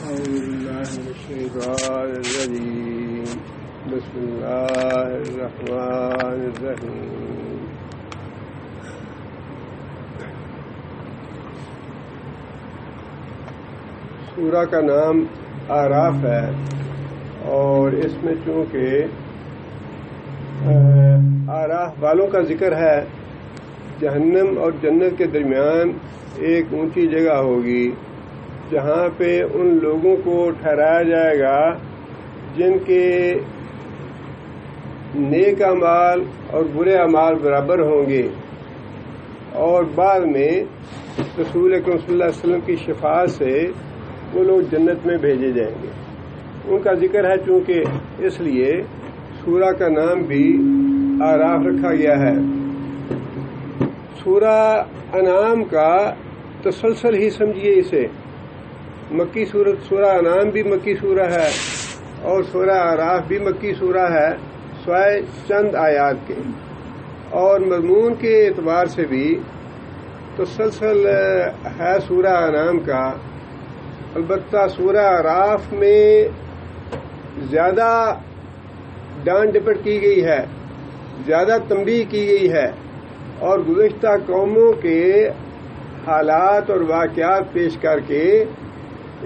أعوذ بالله من الشيطان الرجيم بسم الله الرحمن الرحيم سورہ کا نام آراف ہے اور اس میں چونکہ آراف والوں کا ذکر ہے، جہنم اور جنت کے درمیان ایک اونچی جگہ ہوگی جہاں پہ ان لوگوں کو ٹھہرایا جائے گا جن کے نیک اعمال اور برے اعمال برابر ہوں گے، اور بعد میں رسول اکرم صلی اللہ علیہ وسلم کی شفاعت سے وہ لوگ جنت میں بھیجے جائیں گے۔ ان کا ذکر ہے چونکہ اس لیے سورہ کا نام بھی آراف رکھا گیا ہے۔ سورہ انعام کا تسلسل ہی سمجھیے اسے، مکی سورہ انعام بھی مکی سورہ ہے اور سورہ آراف بھی مکی سورہ ہے، سوائے چند آیات کے، اور مضمون کے اعتبار سے بھی تسلسل ہے سورہ انعام کا۔ البتہ سورہ آراف میں زیادہ ڈانٹ ڈپٹ کی گئی ہے، زیادہ تنبیہ کی گئی ہے، اور گزشتہ قوموں کے حالات اور واقعات پیش کر کے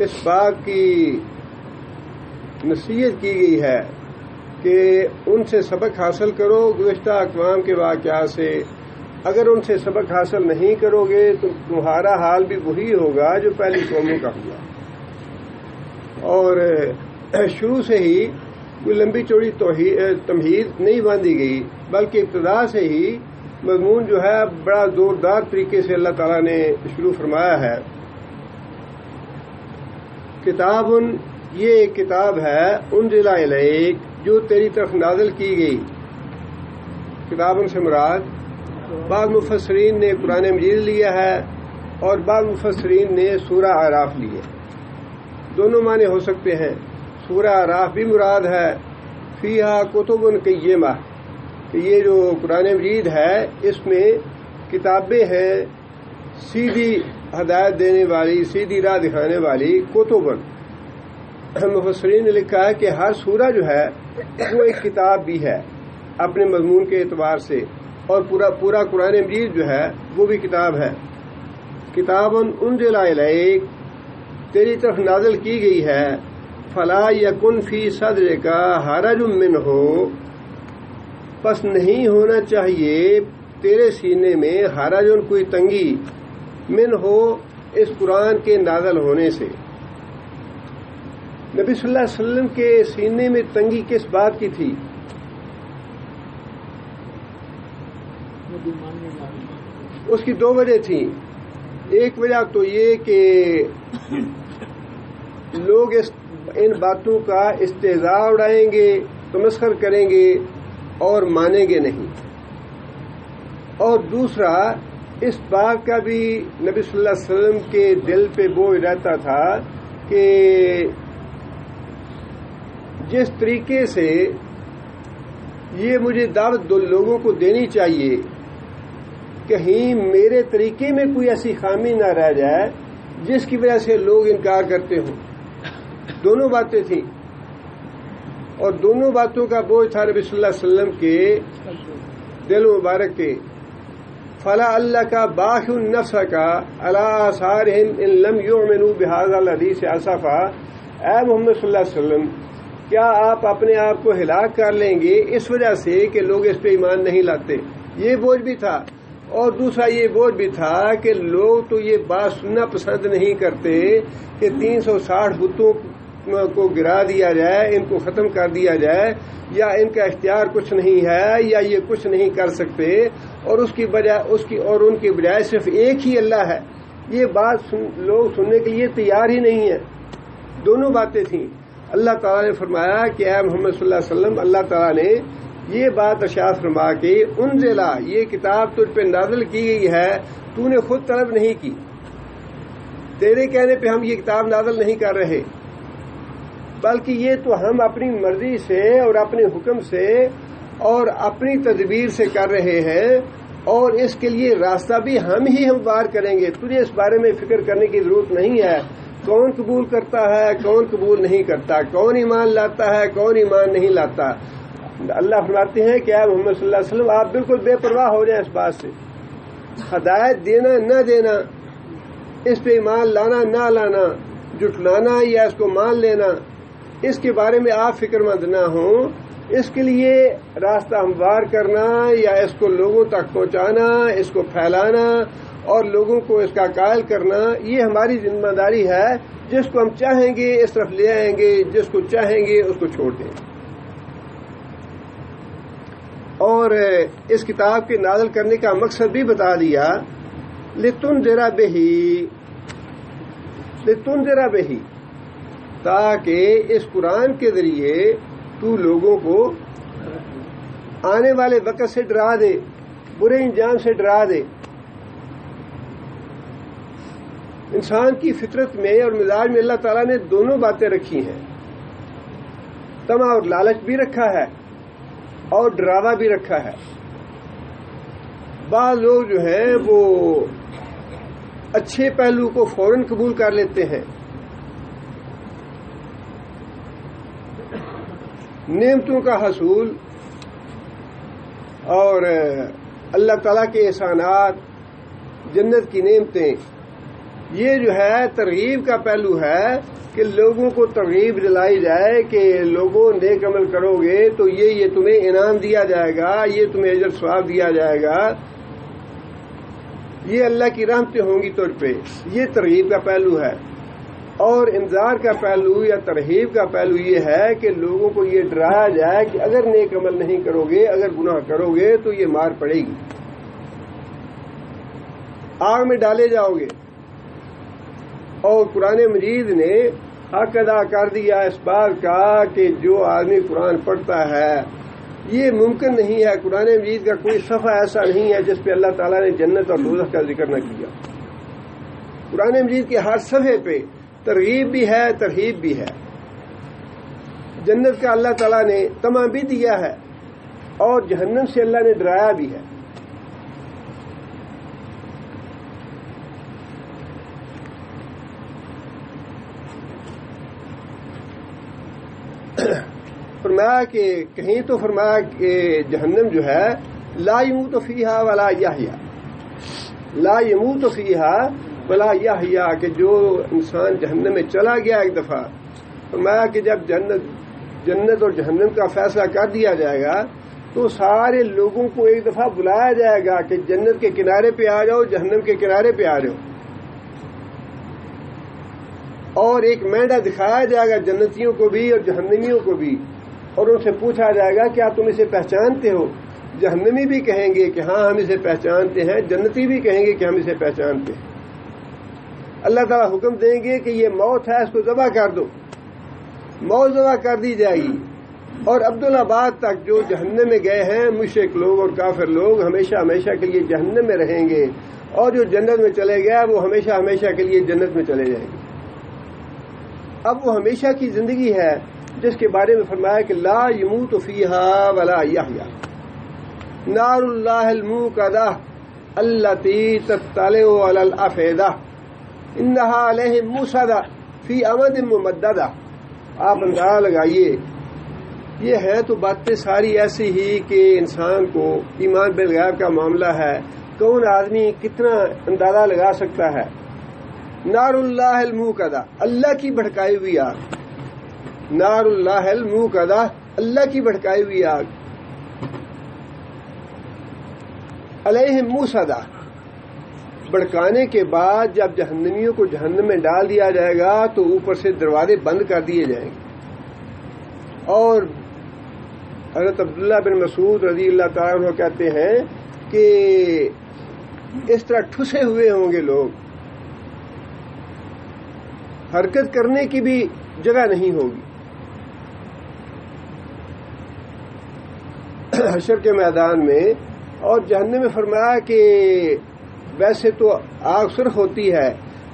اس بات کی نصیحت کی گئی ہے کہ ان سے سبق حاصل کرو گزشتہ اقوام کے واقعات سے۔ اگر ان سے سبق حاصل نہیں کرو گے تو تمہارا حال بھی وہی ہوگا جو پہلی قوموں کا ہوا۔ اور شروع سے ہی کوئی لمبی چوڑی تمہید نہیں باندھی گئی، بلکہ ابتدا سے ہی مضمون جو ہے بڑا زوردار طریقے سے اللہ تعالیٰ نے شروع فرمایا ہے۔ کتاب یہ ایک کتاب ہے انزل الیک جو تیری طرف نازل کی گئی۔ کتاب سے مراد بعض مفسرین نے قرآن مجید لیا ہے اور بعض مفسرین نے سورہ آراف لی ہے، دونوں معنی ہو سکتے ہیں۔ سورہ آراف بھی مراد ہے فیہا کتب قیمہ، کہ یہ جو قرآن مجید ہے اس میں کتابیں ہیں سیدھی ہدایت دینے والی، سیدھی راہ دکھانے والی کتب۔ مفسرین نے لکھا ہے کہ ہر سورہ جو ہے وہ ایک کتاب بھی ہے اپنے مضمون کے اعتبار سے، اور پورا قرآن مجید جو ہے وہ بھی کتاب ہے۔ کتاب انزل الیک تیری طرف نازل کی گئی ہے، فلا یکن فی صدرک حرج منہ، پس نہیں ہونا چاہیے تیرے سینے میں حرج کوئی تنگی، من ہو اس قرآن کے نازل ہونے سے۔ نبی صلی اللہ علیہ وسلم کے سینے میں تنگی کس بات کی تھی؟ اس کی دو وجہ تھیں۔ ایک وجہ تو یہ کہ لوگ ان باتوں کا استہزاء اڑائیں گے، تمسخر کریں گے اور مانیں گے نہیں، اور دوسرا اس بات کا بھی نبی صلی اللہ علیہ وسلم کے دل پہ بوجھ رہتا تھا کہ جس طریقے سے یہ مجھے دعوت لوگوں کو دینی چاہیے، کہیں میرے طریقے میں کوئی ایسی خامی نہ رہ جائے جس کی وجہ سے لوگ انکار کرتے ہوں۔ دونوں باتیں تھیں، اور دونوں باتوں کا بوجھ تھا نبی صلی اللہ علیہ وسلم کے دل مبارک کے۔ فلا اللہ کا باخ النفس کا علی آثارہم ان لم یؤمنوا بہذا الحدیث اسفا، اے محمد صلی اللہ علیہ وسلم کیا آپ اپنے آپ کو ہلاک کر لیں گے اس وجہ سے کہ لوگ اس پہ ایمان نہیں لاتے؟ یہ بوجھ بھی تھا، اور دوسرا یہ بوجھ بھی تھا کہ لوگ تو یہ بات سننا پسند نہیں کرتے کہ 360 بتوں کو گرا دیا جائے، ان کو ختم کر دیا جائے، یا ان کا اختیار کچھ نہیں ہے، یا یہ کچھ نہیں کر سکتے، اور ان کی بجائے صرف ایک ہی اللہ ہے۔ یہ بات لوگ سننے کے لیے تیار ہی نہیں ہیں۔ دونوں باتیں تھیں۔ اللہ تعالیٰ نے فرمایا کہ اے محمد صلی اللہ علیہ وسلم، اللہ تعالیٰ نے یہ بات ارشاد فرما کے انزلا یہ کتاب تجھ پہ نازل کی گئی ہے، تو نے خود طلب نہیں کی، تیرے کہنے پہ ہم یہ کتاب نازل نہیں کر رہے، بلکہ یہ تو ہم اپنی مرضی سے اور اپنے حکم سے اور اپنی تدبیر سے کر رہے ہیں، اور اس کے لیے راستہ بھی ہم ہی ہموار کریں گے، تجھے اس بارے میں فکر کرنے کی ضرورت نہیں ہے۔ کون قبول کرتا ہے کون قبول نہیں کرتا، کون ایمان لاتا ہے کون ایمان نہیں لاتا۔ اللہ فرماتے ہیں کہ اے محمد صلی اللہ علیہ وسلم آپ بالکل بے پرواہ ہو جائیں اس بات سے، ہدایت دینا نہ دینا، اس پہ ایمان لانا نہ لانا، جھٹلانا یا اس کو مان لینا، اس کے بارے میں آپ فکر مند نہ ہوں۔ اس کے لیے راستہ ہموار کرنا یا اس کو لوگوں تک پہنچانا، اس کو پھیلانا اور لوگوں کو اس کا قائل کرنا، یہ ہماری ذمہ داری ہے۔ جس کو ہم چاہیں گے اس طرف لے آئیں گے، جس کو چاہیں گے اس کو چھوڑ دیں گے۔ اور اس کتاب کے نازل کرنے کا مقصد بھی بتا دیا، لِتُنذِرَ بِهِ، لِتُنذِرَ بِهِ، تاکہ اس قرآن کے ذریعے تو لوگوں کو آنے والے وقت سے ڈرا دے، برے انجام سے ڈرا دے۔ انسان کی فطرت میں اور مزاج میں اللہ تعالیٰ نے دونوں باتیں رکھی ہیں، طمع اور لالچ بھی رکھا ہے اور ڈراوا بھی رکھا ہے۔ بعض لوگ جو ہیں وہ اچھے پہلو کو فوراً قبول کر لیتے ہیں، نعمتوں کا حصول اور اللہ تعالیٰ کے احسانات، جنت کی نعمتیں، یہ جو ہے ترغیب کا پہلو ہے کہ لوگوں کو ترغیب دلائی جائے کہ لوگوں نیک عمل کرو گے تو یہ تمہیں انعام دیا جائے گا، یہ تمہیں اجر ثواب دیا جائے گا، یہ اللہ کی رحمتیں ہوں گی تجھ پہ، یہ ترغیب کا پہلو ہے۔ اور انذار کا پہلو یا ترہیب کا پہلو یہ ہے کہ لوگوں کو یہ ڈرایا جائے کہ اگر نیک عمل نہیں کرو گے، اگر گناہ کرو گے تو یہ مار پڑے گی، آگ میں ڈالے جاؤ گے۔ اور قرآن مجید نے حق ادا کر دیا اس بات کا کہ جو آدمی قرآن پڑھتا ہے، یہ ممکن نہیں ہے، قرآن مجید کا کوئی صفحہ ایسا نہیں ہے جس پہ اللہ تعالیٰ نے جنت اور دوزخ کا ذکر نہ کیا۔ قرآن مجید کے ہر صفحے پہ ترغیب بھی ہے، ترہیب بھی ہے۔ جنت کا اللہ تعالیٰ نے طمع بھی دیا ہے اور جہنم سے اللہ نے ڈرایا بھی ہے۔ فرمایا کہ کہیں تو فرمایا کہ جہنم جو ہے لا یموت فیہا ولا یحیا، لا یموت فیہا ولا یحیا، کہ جو انسان جہنم میں چلا گیا ایک دفعہ، فرمایا کہ جب جنت اور جہنم کا فیصلہ کر دیا جائے گا تو سارے لوگوں کو ایک دفعہ بلایا جائے گا کہ جنت کے کنارے پہ آ جاؤ، جہنم کے کنارے پہ آ جاؤ، اور ایک مینڈا دکھایا جائے گا جنتیوں کو بھی اور جہنمیوں کو بھی، اور ان سے پوچھا جائے گا کیا تم اسے پہچانتے ہو؟ جہنمی بھی کہیں گے کہ ہاں ہم اسے پہچانتے ہیں، جنتی بھی کہیں گے کہ ہم اسے پہچانتے ہیں۔ اللہ تعالیٰ حکم دیں گے کہ یہ موت ہے، اس کو ذبح کر دو، موت ذبح کر دی جائے گی، اور عبدالآباد تک جو جہنم میں گئے ہیں مشرک لوگ اور کافر لوگ ہمیشہ ہمیشہ کے لیے جہنم میں رہیں گے، اور جو جنت میں چلے گئے وہ ہمیشہ ہمیشہ کے لیے جنت میں چلے جائیں گے۔ اب وہ ہمیشہ کی زندگی ہے جس کے بارے میں فرمایا کہ لا یموت فیہا ولا یحیا، نار اللہ الموقدہ التی تطلع علی الافئدہ انہا علیہم موصدہ فی امد ممددہ۔ آپ اندازہ لگائیے، یہ ہے تو باتیں ساری ایسی ہی کہ انسان کو ایمان بالغیب کا معاملہ ہے، کون آدمی کتنا اندازہ لگا سکتا ہے۔ نار اللہ الموقدہ، اللہ کی بھڑکائی ہوئی آگ، نار اللہ الموقدہ، اللہ کی بھڑکائی ہوئی آگ، علیہم موصدہ، بھڑکانے کے بعد جب جہنمیوں کو جہنم میں ڈال دیا جائے گا تو اوپر سے دروازے بند کر دیے جائیں گے۔ اور حضرت عبداللہ بن مسعود رضی اللہ تعالیٰ عنہ کہتے ہیں کہ اس طرح ٹھسے ہوئے ہوں گے لوگ، حرکت کرنے کی بھی جگہ نہیں ہوگی۔ حشر کے میدان میں اور جہنم میں فرمایا کہ ویسے تو آگ سرخ ہوتی ہے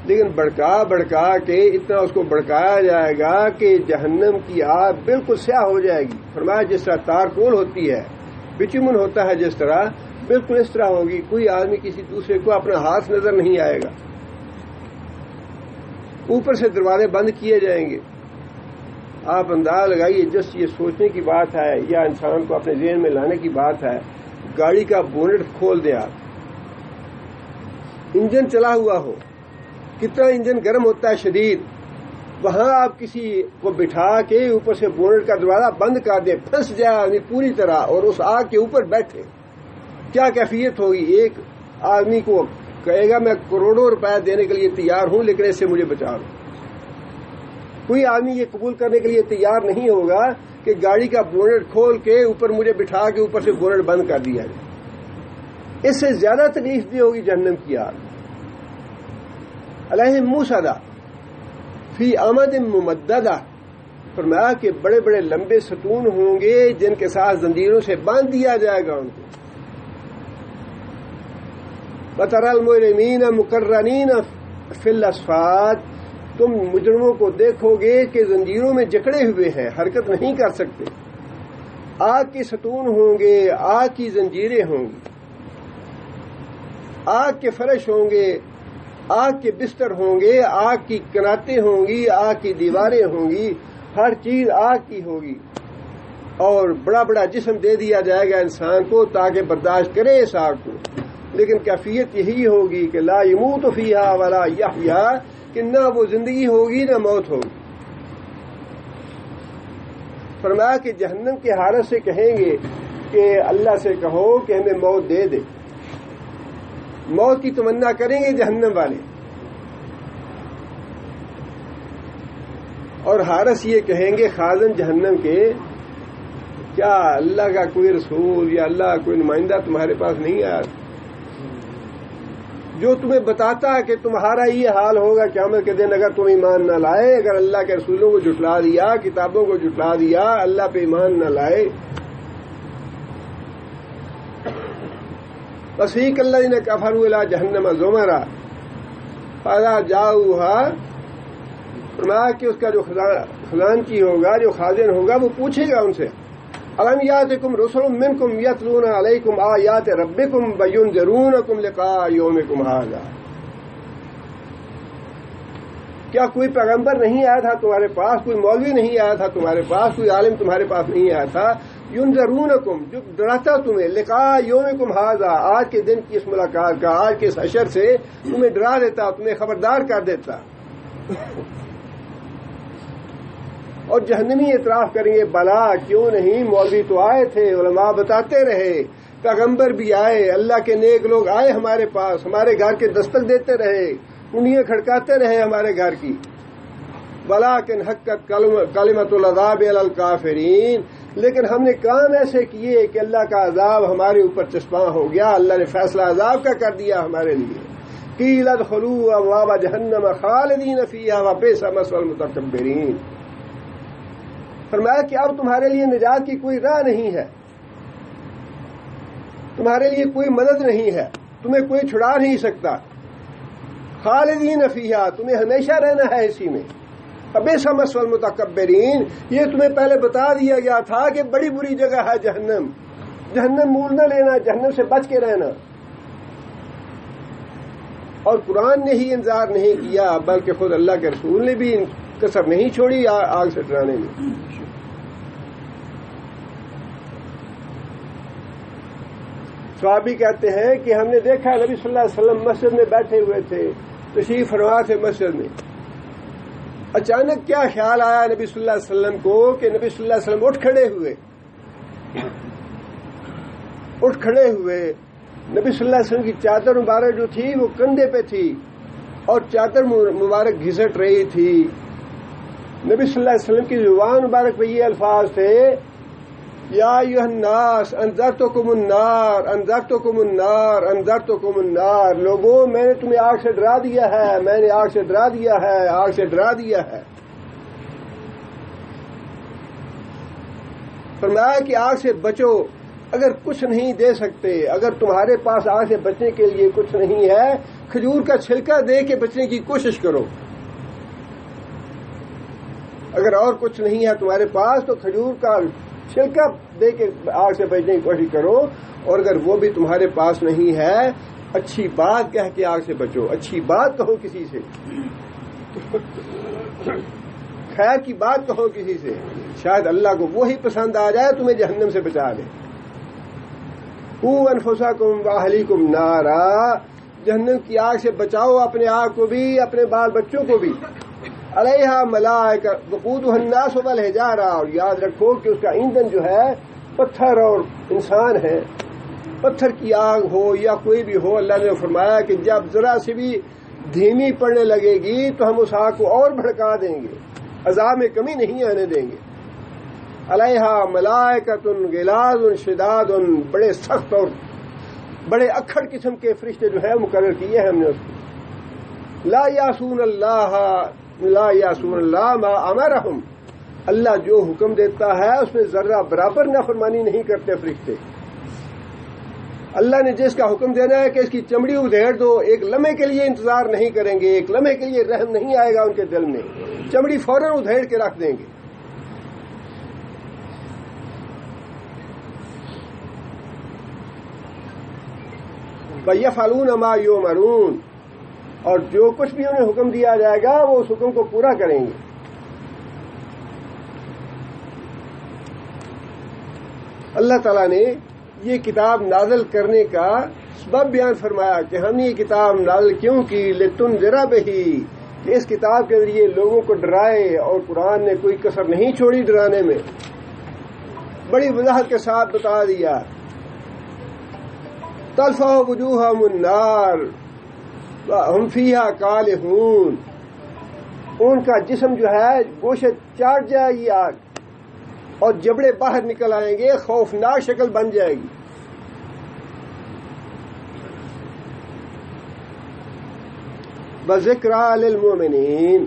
لیکن بڑکا بڑکا کے اتنا اس کو بڑکایا جائے گا کہ جہنم کی آگ بالکل سیاہ ہو جائے گی۔ فرمایا جس طرح تارکول ہوتی ہے، بچمن ہوتا ہے جس طرح، بالکل اس طرح ہوگی، کوئی آدمی کسی دوسرے کو اپنا ہاتھ نظر نہیں آئے گا۔ اوپر سے دروازے بند کیے جائیں گے. آپ اندازہ لگائیے، جس یہ سوچنے کی بات ہے یا انسان کو اپنے ذہن میں لانے کی بات ہے، گاڑی کا بونٹ کھول دیں آپ، انجن چلا ہوا ہو، کتنا انجن گرم ہوتا ہے شدید، وہاں آپ کسی کو بٹھا کے اوپر سے بونٹ کا دروازہ بند کر دیں، پھنس جائے آدمی پوری طرح اور اس آگ کے اوپر بیٹھے، کیا کیفیت ہوگی؟ ایک آدمی کو کہے گا میں کروڑوں روپے دینے کے لیے تیار ہوں لیکن اس سے مجھے بچا لو. کوئی آدمی یہ قبول کرنے کے لیے تیار نہیں ہوگا کہ گاڑی کا بونٹ کھول کے اوپر مجھے بٹھا کے اوپر سے بونٹ بند کر دیا جائے. اس سے زیادہ تکلیف دی ہوگی جہنم کی آگ. علیہم موصدہ فی امد ممددہ، فرمایا کہ بڑے بڑے لمبے ستون ہوں گے جن کے ساتھ زنجیروں سے باندھ دیا جائے گا ان کو. وَتَرَى الْمُجْرِمِينَ مُقَرَّنِينَ فِي الْأَصْفَادِ، تم مجرموں کو دیکھو گے کہ زنجیروں میں جکڑے ہوئے ہیں، حرکت نہیں کر سکتے. آگ کے ستون ہوں گے، آگ کی زنجیریں ہوں گی، آگ کے فرش ہوں گے، آگ کے بستر ہوں گے، آگ کی کناتیں ہوں گی، آگ کی دیواریں ہوں گی، ہر چیز آگ کی ہوگی. اور بڑا بڑا جسم دے دیا جائے گا انسان کو تاکہ برداشت کرے اس آگ کو، لیکن کیفیت یہی ہوگی کہ لا یموت فیہا ولا یحیا، کہ نہ وہ زندگی ہوگی نہ موت ہوگی. فرمایا کہ جہنم کے حارث سے کہیں گے کہ اللہ سے کہو کہ ہمیں موت دے دے. موت کی تمنا کریں گے جہنم والے، اور حارث یہ کہیں گے خازن جہنم کے، کیا اللہ کا کوئی رسول یا اللہ کا کوئی نمائندہ تمہارے پاس نہیں آیا جو تمہیں بتاتا ہے کہ تمہارا یہ حال ہوگا قیامت کے دن اگر تم ایمان نہ لائے، اگر اللہ کے رسولوں کو جھٹلا دیا، کتابوں کو جھٹلا دیا، اللہ پہ ایمان نہ لائے. وسیق الذین کفروا الی جہنم زمرا فاذا جاؤوها، فرمایا کہ اس کا جو خزانچی ہوگا، جو خازن ہوگا، وہ پوچھے گا ان سے الم یاتکم رسل منکم یتلون علیکم آیات ربکم وینذرونکم لقاء یومکم ھذا، کیا کوئی پیغمبر نہیں آیا تھا تمہارے پاس، کوئی مولوی نہیں آیا تھا تمہارے پاس، کوئی عالم تمہارے پاس نہیں آیا تھا، ینذرونکم، جو ڈراتا تمہیں، لقاء یومکم ھذا، آج کے دن کی اس ملاقات کا، آج کے اس حشر سے تمہیں ڈرا دیتا، تمہیں خبردار کر دیتا. اور جہنمی اعتراف کریں گے بلا کیوں نہیں، مولوی تو آئے تھے، علماء بتاتے رہے، پیغمبر بھی آئے، اللہ کے نیک لوگ آئے ہمارے پاس، ہمارے گھر کے دستک دیتے رہے، کنڈیاں کھڑکاتے رہے ہمارے گھر کی. ولیکن حقت کلمۃ العذاب علی الکافرین، لیکن ہم نے کام ایسے کیے کہ اللہ کا عذاب ہمارے اوپر چسپاں ہو گیا، اللہ نے فیصلہ عذاب کا کر دیا ہمارے لیے. قیل ادخلوا ابواب جہنم خالدین فیہا وبئس مثوى المتکبرین. فرمایا کہ اب تمہارے لیے نجات کی کوئی راہ نہیں ہے، تمہارے لیے کوئی مدد نہیں ہے، تمہیں کوئی چھڑا نہیں سکتا. خالدین فیہا، تمہیں ہمیشہ رہنا ہے اسی میں. وبئس مثوى المتکبرین، یہ تمہیں پہلے بتا دیا گیا تھا کہ بڑی بری جگہ ہے جہنم، جہنم مول نہ لینا، جہنم سے بچ کے رہنا. اور قرآن نے ہی انذار نہیں کیا بلکہ خود اللہ کے رسول نے بھی کسر نہیں چھوڑی آگ سے ڈرانے میں. صحابی کہتے ہیں کہ ہم نے دیکھا نبی صلی اللہ علیہ وسلم مسجد میں بیٹھے ہوئے تھے، تشریف فرما تھے مسجد میں. اچانک کیا خیال آیا نبی صلی اللہ علیہ وسلم کو کہ نبی صلی اللہ علیہ وسلم اٹھ کھڑے ہوئے. نبی صلی اللہ علیہ وسلم کی چادر مبارک جو تھی وہ کندھے پہ تھی اور چادر مبارک گھسٹ رہی تھی. نبی صلی اللہ علیہ وسلم کی زبان مبارک پہ یہ الفاظ تھے، یا ایھا الناس انذرتکم النار انذرتکم النار انذرتکم النار، لوگوں میں نے تمہیں آگ سے ڈرا دیا ہے، میں نے آگ سے ڈرا دیا ہے، آگ سے ڈرا دیا ہے. فرمایا کہ آگ سے بچو. اگر کچھ نہیں دے سکتے، اگر تمہارے پاس آگ سے بچنے کے لیے کچھ نہیں ہے، کھجور کا چھلکا دے کے بچنے کی کوشش کرو. اگر اور کچھ نہیں ہے تمہارے پاس تو کھجور کا چھلکا دے کے آگ سے بچنے کی کوشش کرو. اور اگر وہ بھی تمہارے پاس نہیں ہے، اچھی بات کہہ کے آگ سے بچو، اچھی بات کہو کسی سے. خیر کی بات کہو کسی سے، شاید اللہ کو وہی پسند آ جائے تمہیں جہنم سے بچا دے۔ قوا انفسکم واہلیکم نارا، جہنم کی آگ سے بچاؤ اپنے آپ کو بھی، اپنے بال بچوں کو بھی۔ علیہا ملائکہ وقودھا الناس والحجارہ، اور یاد رکھو کہ اس کا ایندھن جو ہے پتھر اور انسان ہے۔ پتھر کی آگ ہو یا کوئی بھی ہو، اللہ نے فرمایا کہ جب ذرا سی بھی دھیمی پڑنے لگے گی تو ہم اس آگ کو اور بھڑکا دیں گے، عذاب میں کمی نہیں آنے دیں گے۔ علیہا ملائکۃ غلاظ شداد، بڑے سخت اور بڑے اکھڑ قسم کے فرشتے جو ہے مقرر کیے ہیں ہم نے اس کو۔ لا یعصون اللہ ما امرہم، اللہ جو حکم دیتا ہے اس میں ذرہ برابر نافرمانی نہیں کرتے فرشتے۔ اللہ نے جس کا حکم دینا ہے کہ اس کی چمڑی ادھیڑ دو، ایک لمحے کے لیے انتظار نہیں کریں گے، ایک لمحے کے لیے رحم نہیں آئے گا ان کے دل میں، چمڑی فوراً ادھیڑ کے رکھ دیں گے۔ وَيَفْعَلُونَ مَا يُؤْمَرُونَ، اور جو کچھ بھی انہیں حکم دیا جائے گا وہ اس حکم کو پورا کریں گے۔ اللہ تعالیٰ نے یہ کتاب نازل کرنے کا سبب بیان فرمایا کہ ہم نے یہ کتاب نازل کیوں کی، لِتُنذِرَ بِهِ، کہ اس کتاب کے ذریعے لوگوں کو ڈرائے، اور قرآن نے کوئی کسر نہیں چھوڑی ڈرانے میں، بڑی وضاحت کے ساتھ بتا دیا۔ تلفح وجوہہم النار وہم فیہا کالحون، ان کا جسم جو ہے گوشت چاٹ جائے گی آگ، اور جبڑے باہر نکل آئیں گے، خوفناک شکل بن جائے گی۔ وَذِكْرَى لِلْمُؤْمِنِينَ،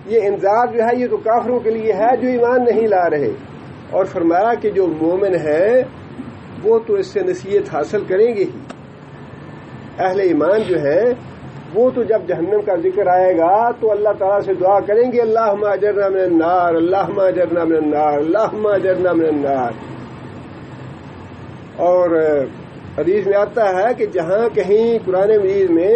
یہ انذار جو ہے یہ تو کافروں کے لیے ہے جو ایمان نہیں لا رہے، اور فرمایا کہ جو مومن ہیں وہ تو اس سے نصیحت حاصل کریں گے ہی۔ اہل ایمان جو ہیں وہ تو جب جہنم کا ذکر آئے گا تو اللہ تعالیٰ سے دعا کریں گے، اللہم اجرنا من النار، اللہم اجرنا من النار، اللہم اجرنا من النار۔ اور حدیث میں آتا ہے کہ جہاں کہیں قرآن مجید میں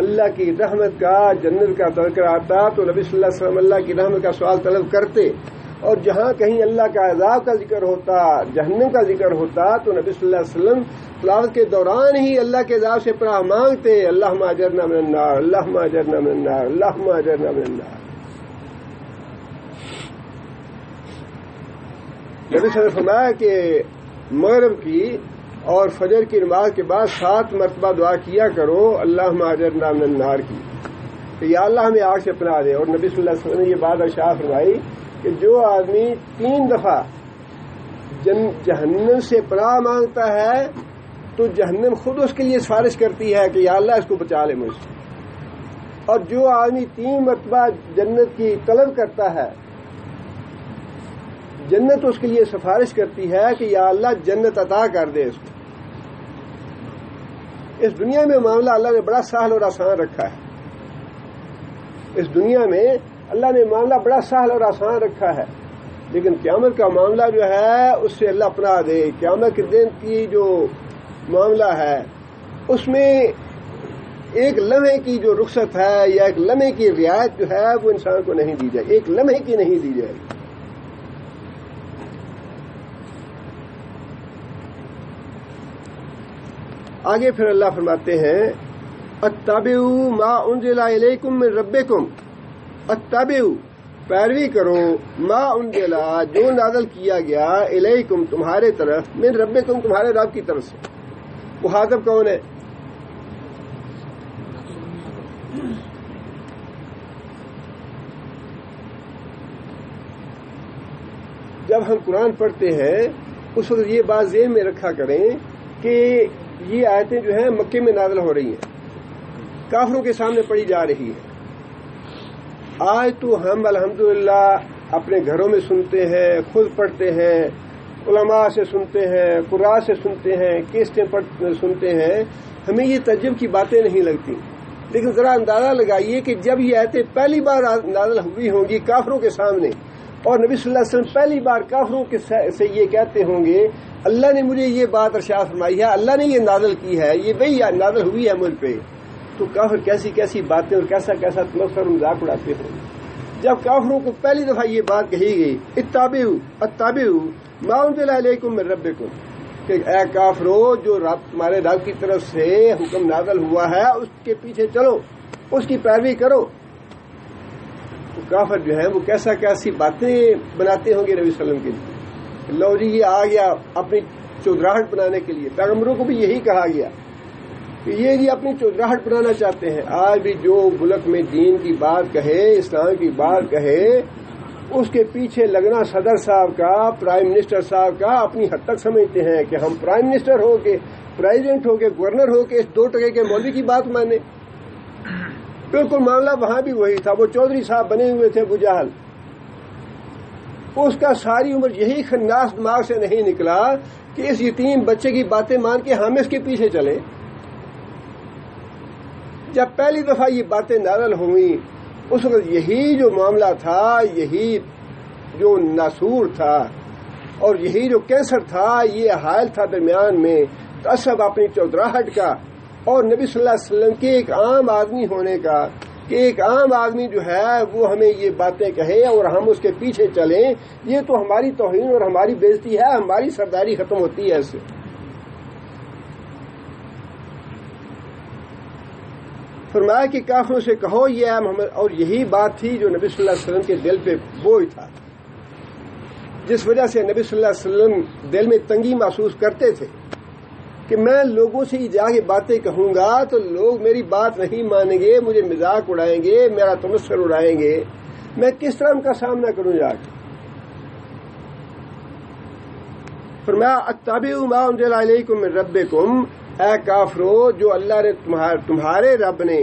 اللہ کی رحمت کا، جنت کا تذکرہ آتا تو نبی صلی اللہ علیہ وسلم اللہ کی رحمت کا سوال طلب کرتے، اور جہاں کہیں اللہ کا عذاب کا ذکر ہوتا، جہنم کا ذکر ہوتا تو نبی صلی اللہ علیہ وسلم تلاوت کے دوران ہی اللہ کے عذاب سے پناہ مانگتے، اللہم اجرنا من النار، اللہم اجرنا من النار، اللہم اجرنا من النار۔ نبی صلی اللہ علیہ وسلم نے فرمایا کہ مغرب کی اور فجر کی نماز کے بعد 7 مرتبہ دعا کیا کرو اللہم اجرنا من النار کی، کہ یا اللہ ہمیں آگ سے پناہ دے۔ اور نبی صلی اللہ علیہ وسلم نے یہ بات ارشاد فرمائی کہ جو آدمی 3 دفعہ جہنم سے پناہ مانگتا ہے تو جہنم خود اس کے لیے سفارش کرتی ہے کہ یا اللہ اس کو بچا لے مجھ سے، اور جو آدمی 3 مرتبہ جنت کی طلب کرتا ہے جنت اس کے لیے سفارش کرتی ہے کہ یا اللہ جنت عطا کر دے اس کو۔ اس دنیا میں معاملہ اللہ نے بڑا سہل اور آسان رکھا ہے، اس دنیا میں اللہ نے معاملہ بڑا سہل اور آسان رکھا ہے، لیکن قیامت کا معاملہ جو ہے اس سے اللہ پناہ دے۔ قیامت کے دن کی جو معاملہ ہے اس میں ایک لمحے کی جو رخصت ہے یا ایک لمحے کی رعایت جو ہے وہ انسان کو نہیں دی جائے، ایک لمحے کی نہیں دی جائے گی۔ آگے پھر اللہ فرماتے ہیں اتبعوا ما انزل الیکم من ربکم، اتبعوا پیروی کرو، ما انزل جو نازل کیا گیا، الیکم تمہارے طرف، من ربکم تمہارے رب کی طرف سے۔ مخاطب کون ہے؟ جب ہم قرآن پڑھتے ہیں اس وقت یہ بات ذہن میں رکھا کریں کہ یہ آیتیں جو ہیں مکے میں نازل ہو رہی ہیں، کافروں کے سامنے پڑھی جا رہی ہے۔ آج تو ہم الحمدللہ اپنے گھروں میں سنتے ہیں، خود پڑھتے ہیں، علماء سے سنتے ہیں، قراء سے سنتے ہیں، کیسٹیں سنتے ہیں، ہمیں یہ تعجب کی باتیں نہیں لگتی، لیکن ذرا اندازہ لگائیے کہ جب یہ آیتیں پہلی بار نازل ہوئی ہوں گی کافروں کے سامنے، اور نبی صلی اللہ علیہ وسلم پہلی بار کافروں سے یہ کہتے ہوں گے اللہ نے مجھے یہ بات ارشاد فرمائی ہے، اللہ نے یہ نازل کی ہے، یہ وہی نازل ہوئی ہے مجھ پہ، تو کافر کیسی کیسی باتیں اور کیسا کیسا تمسخر مذاق اڑاتے ہوں. جب کافروں کو پہلی دفعہ یہ بات کہی گئی اتبعوا ما انزل الیکم من ربکم کہ اے کافرو جو تمہارے رب کی طرف سے حکم نازل ہوا ہے اس کے پیچھے چلو، اس کی پیروی کرو. تو کافر جو ہے وہ کیسی باتیں بناتے ہوں گے نبی صلی اللہ علیہ وسلم کے لیے. لو جی یہ آ گیا اپنی چودراہٹ بنانے کے لیے. پیغمبروں کو بھی یہی کہا گیا کہ یہ جی اپنی چودراہٹ بنانا چاہتے ہیں. آج بھی جو ملک میں دین کی بات کہے، اسلام کی بات کہے، اس کے پیچھے لگنا صدر صاحب کا، پرائم منسٹر صاحب کا اپنی حد تک سمجھتے ہیں کہ ہم پرائم منسٹر ہو کے، پریزیڈنٹ ہو کے، گورنر ہو کے اس 2 ٹکے کے مولوی کی بات مانے. بالکل معاملہ وہاں بھی وہی تھا. وہ چودھری صاحب بنے ہوئے تھے ابو جہل، اس کا ساری عمر یہی خناس دماغ سے نہیں نکلا کہ اس یتیم بچے کی باتیں مان کے ہم اس کے پیچھے چلیں. جب پہلی دفعہ یہ باتیں نازل ہوئیں اس وقت یہی جو معاملہ تھا، یہی جو ناسور تھا اور یہی جو کینسر تھا، یہ حائل تھا درمیان میں تعصب اپنی چودراہٹ کا اور نبی صلی اللہ علیہ وسلم کے ایک عام آدمی ہونے کا، کہ ایک عام آدمی جو ہے وہ ہمیں یہ باتیں کہے اور ہم اس کے پیچھے چلیں. یہ تو ہماری توہین اور ہماری بے عزتی ہے، ہماری سرداری ختم ہوتی ہے اس سے. فرمایا کہ کافروں سے کہو یہ ہے محمد. اور یہی بات تھی جو نبی صلی اللہ علیہ وسلم کے دل پہ بوجھ تھا، جس وجہ سے نبی صلی اللہ علیہ وسلم دل میں تنگی محسوس کرتے تھے کہ میں لوگوں سے جا کے باتیں کہوں گا تو لوگ میری بات نہیں مانیں گے، مجھے مذاق اڑائیں گے، میرا تمسخر اڑائیں گے. میں کس طرح ان کا سامنا کروں جا کے؟ فرمایا اتبعوا ما انزل الیکم من ربکم، اے کافرو جو اللہ نے تمہارے رب نے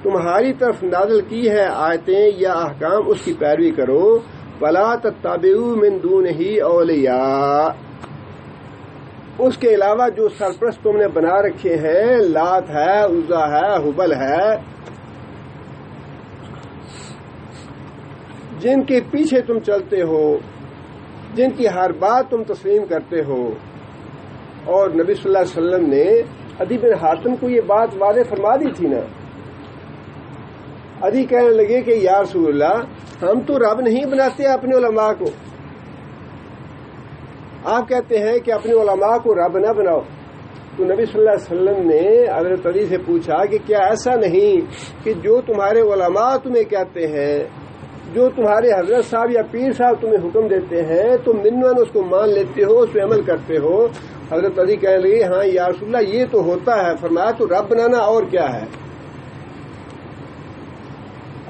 تمہاری طرف نازل کی ہے آیتیں یا احکام، اس کی پیروی کرو. ولا تتبعوا من دونہ اولیاء، اس کے علاوہ جو سرپرست تم نے بنا رکھے ہیں، لات ہے، عزا ہے، ہبل ہے، جن کے پیچھے تم چلتے ہو، جن کی ہر بات تم تسلیم کرتے ہو. اور نبی صلی اللہ علیہ وسلم نے عدی بن حاتم کو یہ بات واضح فرما دی تھی نا. عدی کہنے لگے کہ یا رسول اللہ ہم تو رب نہیں بناتے اپنے علماء کو، آپ کہتے ہیں کہ اپنے علماء کو رب نہ بناؤ. تو نبی صلی اللہ علیہ وسلم نے حضرت علی سے پوچھا کہ کیا ایسا نہیں کہ جو تمہارے علماء تمہیں کہتے ہیں، جو تمہارے حضرت صاحب یا پیر صاحب تمہیں حکم دیتے ہیں تم منوان اس کو مان لیتے ہو، اس پہ عمل کرتے ہو؟ حضرت علی کہنے لگے ہاں یا رسول اللہ یہ تو ہوتا ہے. فرمایا تو رب بنانا اور کیا ہے؟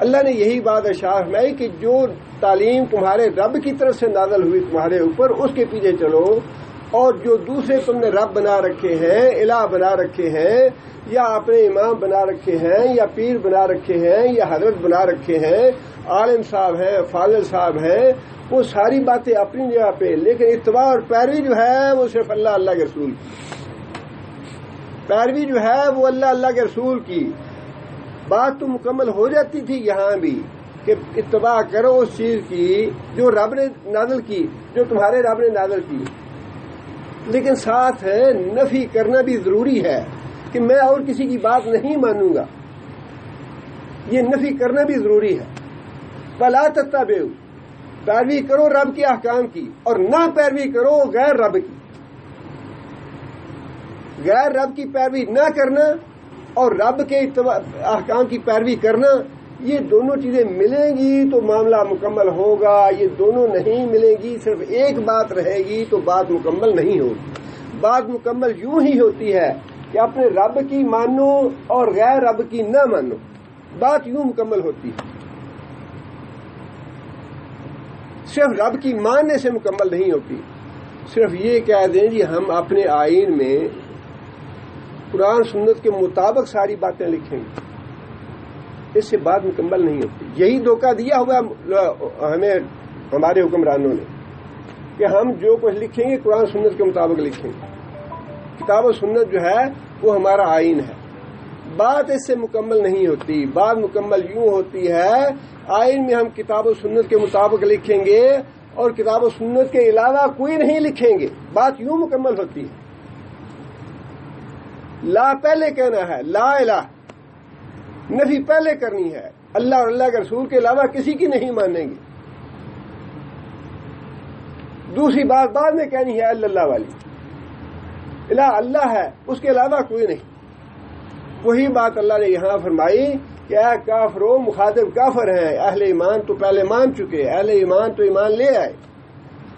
اللہ نے یہی بات ارشاد فرمائی کہ جو تعلیم تمہارے رب کی طرف سے نازل ہوئی تمہارے اوپر اس کے پیچھے چلو، اور جو دوسرے تم نے رب بنا رکھے ہیں، الہ بنا رکھے ہیں، یا اپنے امام بنا رکھے ہیں، یا پیر بنا رکھے ہیں، یا حضرت بنا رکھے ہیں، عالم صاحب ہیں، فاضل صاحب ہیں، وہ ساری باتیں اپنی جگہ پہ، لیکن اتباع اور پیروی جو ہے وہ صرف اللہ کے رسول کی. پیروی جو ہے وہ اللہ کے رسول کی. بات تو مکمل ہو جاتی تھی یہاں بھی کہ اتباع کرو اس چیز کی جو رب نے نازل کی، جو تمہارے رب نے نازل کی، لیکن ساتھ نفی کرنا بھی ضروری ہے کہ میں اور کسی کی بات نہیں مانوں گا. یہ نفی کرنا بھی ضروری ہے. فلا تتبعوا، پیروی کرو رب کے احکام کی اور نہ پیروی کرو غیر رب کی. غیر رب کی پیروی نہ کرنا اور رب کے احکام کی پیروی کرنا، یہ دونوں چیزیں ملیں گی تو معاملہ مکمل ہوگا. یہ دونوں نہیں ملیں گی، صرف ایک بات رہے گی تو بات مکمل نہیں ہوگی. بات مکمل یوں ہی ہوتی ہے کہ اپنے رب کی مانو اور غیر رب کی نہ مانو. بات یوں مکمل ہوتی ہے. صرف رب کی ماننے سے مکمل نہیں ہوتی. صرف یہ کہہ دیں جی ہم اپنے آئین میں قرآن سنت کے مطابق ساری باتیں لکھیں گے، اس سے بات مکمل نہیں ہوتی. یہی دھوکہ دیا ہوا ہمیں ہمارے حکمرانوں نے کہ ہم جو کچھ لکھیں گے قرآن سنت کے مطابق لکھیں گے. کتاب و سنت جو ہے وہ ہمارا آئین ہے. بات اس سے مکمل نہیں ہوتی. بات مکمل یوں ہوتی ہے آئین میں ہم کتاب و سنت کے مطابق لکھیں گے اور کتاب و سنت کے علاوہ کوئی نہیں لکھیں گے. بات یوں مکمل ہوتی ہے. لا پہلے کہنا ہے، لا الہ نفی پہلے کرنی ہے، اللہ اور اللہ کے رسول کے علاوہ کسی کی نہیں مانیں گے. دوسری بات بعد میں کہنی ہے اللہ والی، الہ اللہ ہے، اس کے علاوہ کوئی نہیں. وہی بات اللہ نے یہاں فرمائی کہ اے کافرو، مخاطب کافر ہیں، اہل ایمان تو پہلے مان چکے، اہل ایمان تو ایمان لے آئے.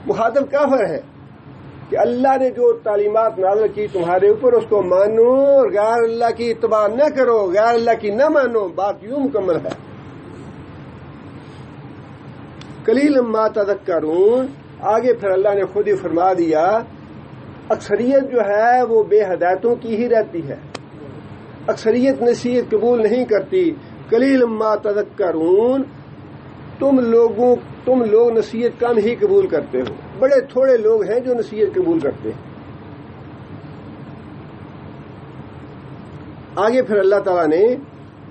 مخاطب کافر ہے کہ اللہ نے جو تعلیمات نازل کی تمہارے اوپر اس کو مانو اور غیر اللہ کی اتباع نہ کرو، غیر اللہ کی نہ مانو. بات یوں مکمل ہے. قلیلا ما تذکرون. آگے پھر اللہ نے خود ہی فرما دیا اکثریت جو ہے وہ بے ہدایتوں کی ہی رہتی ہے، اکثریت نصیحت قبول نہیں کرتی. قلیلا ما تذکرون. تم لوگ نصیحت کم ہی قبول کرتے ہو، بڑے تھوڑے لوگ ہیں جو نصیحت قبول کرتے ہیں. آگے پھر اللہ تعالیٰ نے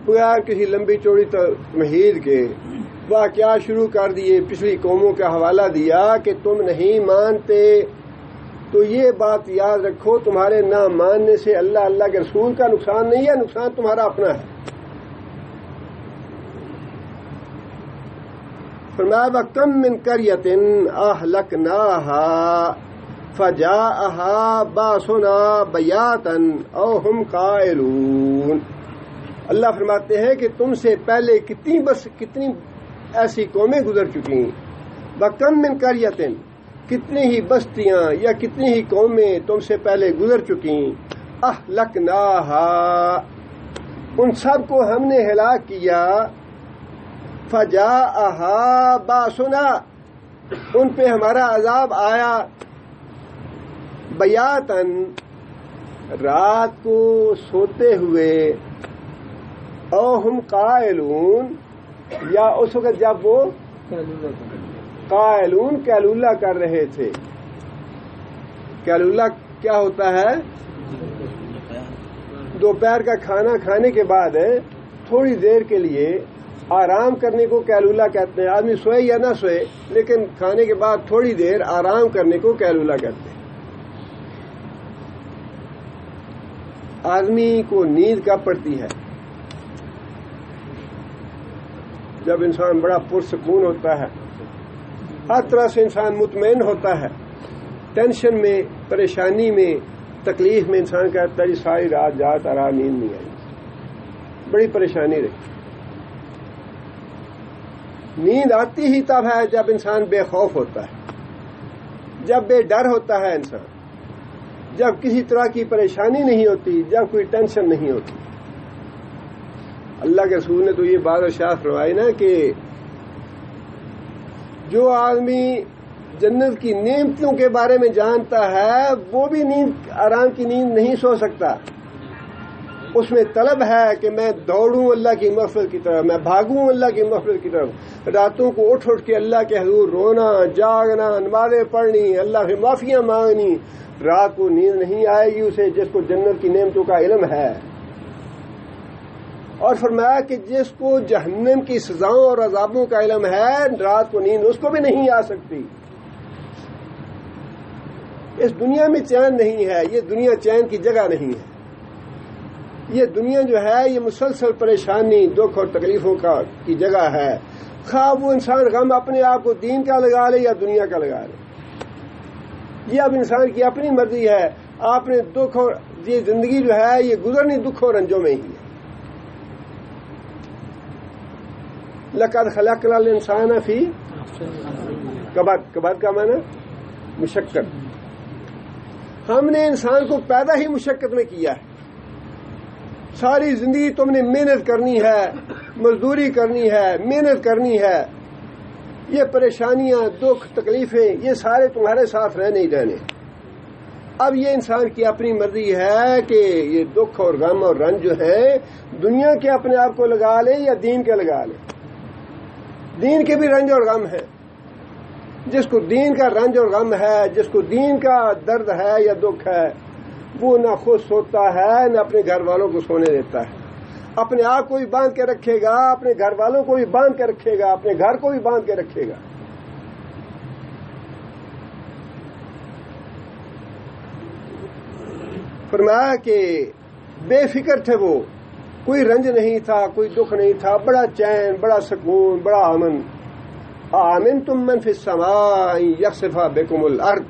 بغیر کسی لمبی چوڑی تمہید کے واقعات شروع کر دیے، پچھلی قوموں کا حوالہ دیا کہ تم نہیں مانتے. تو یہ بات یاد رکھو، تمہارے نہ ماننے سے اللہ کے رسول کا نقصان نہیں ہے، نقصان تمہارا اپنا ہے. فرمایا وَكَمْ مِنْ قَرْيَةٍ أَهْلَكْنَاهَا فَجَاءَهَا بَأْسُنَا بَيَاتًا أَوْ هُمْ قَائِلُونَ. اللہ فرماتے ہیں کہ تم سے پہلے کتنی ایسی قومیں گزر چکی ہیں. وَكَمْ مِنْ قَرْيَةٍ. کتنی ہی بستیاں یا کتنی ہی قومیں تم سے پہلے گزر چکی ہیں. أَهْلَكْنَاهَا. ان سب کو ہم نے ہلاک کیا. فَجَاءَهَا بَأْسُنَا. ان پہ ہمارا عذاب آیا. بیاتن. رات کو سوتے ہوئے. او ہم قائلون. یا اس وقت جب وہ قائلون کیلولہ کر رہے تھے. کیلولہ کیا ہوتا ہے؟ دوپہر کا کھانا کھانے کے بعد تھوڑی دیر کے لیے آرام کرنے کو کیلولہ کہتے ہیں. آدمی سوئے یا نہ سوئے لیکن کھانے کے بعد تھوڑی دیر آرام کرنے کو کیلولہ کہتے ہیں. آدمی کو نیند کب پڑتی ہے؟ جب انسان بڑا پرسکون ہوتا ہے، ہر طرح سے انسان مطمئن ہوتا ہے. ٹینشن میں، پریشانی میں، تکلیف میں انسان کہتا ہے جی ساری رات جاتا رہا، نیند نہیں آئی، بڑی پریشانی رہی. نیند آتی ہی تب ہے جب انسان بے خوف ہوتا ہے، جب بے ڈر ہوتا ہے انسان، جب کسی طرح کی پریشانی نہیں ہوتی، جب کوئی ٹینشن نہیں ہوتی. اللہ کے رسول نے تو یہ بات ارشاد فرمائی نا کہ جو آدمی جنت کی نعمتوں کے بارے میں جانتا ہے وہ بھی آرام کی نیند نہیں سو سکتا. اس میں طلب ہے کہ میں دوڑوں اللہ کی مغفرت کی طرف، میں بھاگوں اللہ کی مغفرت کی طرف. راتوں کو اٹھ کے اللہ کے حضور رونا، جاگنا، نمازیں پڑھنی، اللہ سے معافیاں مانگنی. رات کو نیند نہیں آئے گی اسے جس کو جنت کی نعمتوں کا علم ہے. اور فرمایا کہ جس کو جہنم کی سزاؤں اور عذابوں کا علم ہے رات کو نیند اس کو بھی نہیں آ سکتی. اس دنیا میں چین نہیں ہے، یہ دنیا چین کی جگہ نہیں ہے. یہ دنیا جو ہے یہ مسلسل پریشانی، دکھ اور تکلیفوں کی جگہ ہے. خواہ وہ انسان غم اپنے آپ کو دین کا لگا لے یا دنیا کا لگا لے، یہ اب انسان کی اپنی مرضی ہے. آپ نے دکھ اور یہ زندگی جو ہے یہ گزرنی دکھ اور رنجوں میں ہی ہے. لقد خلقنا الانسان فی کبد کا معنی مشقت. ہم نے انسان کو پیدا ہی مشقت میں کیا ہے. ساری زندگی تم نے محنت کرنی ہے، مزدوری کرنی ہے، محنت کرنی ہے. یہ پریشانیاں، دکھ، تکلیفیں یہ سارے تمہارے ساتھ رہنے ہی رہنے. اب یہ انسان کی اپنی مرضی ہے کہ یہ دکھ اور غم اور رنج جو ہے دنیا کے اپنے آپ کو لگا لے یا دین کے لگا لے. دین کے بھی رنج اور غم ہے. جس کو دین کا رنج اور غم ہے، جس کو دین کا درد ہے یا دکھ ہے، وہ نہ خود سوتا ہے نہ اپنے گھر والوں کو سونے دیتا ہے. اپنے آپ کو بھی باندھ کے رکھے گا، اپنے گھر والوں کو بھی باندھ کے رکھے گا، اپنے گھر کو بھی باندھ کے رکھے گا. فرمایا کہ بے فکر تھے وہ کوئی رنج نہیں تھا، کوئی دکھ نہیں تھا، بڑا چین، بڑا سکون، بڑا امن. آمنتم من فی السماء یخسف بکم الارض،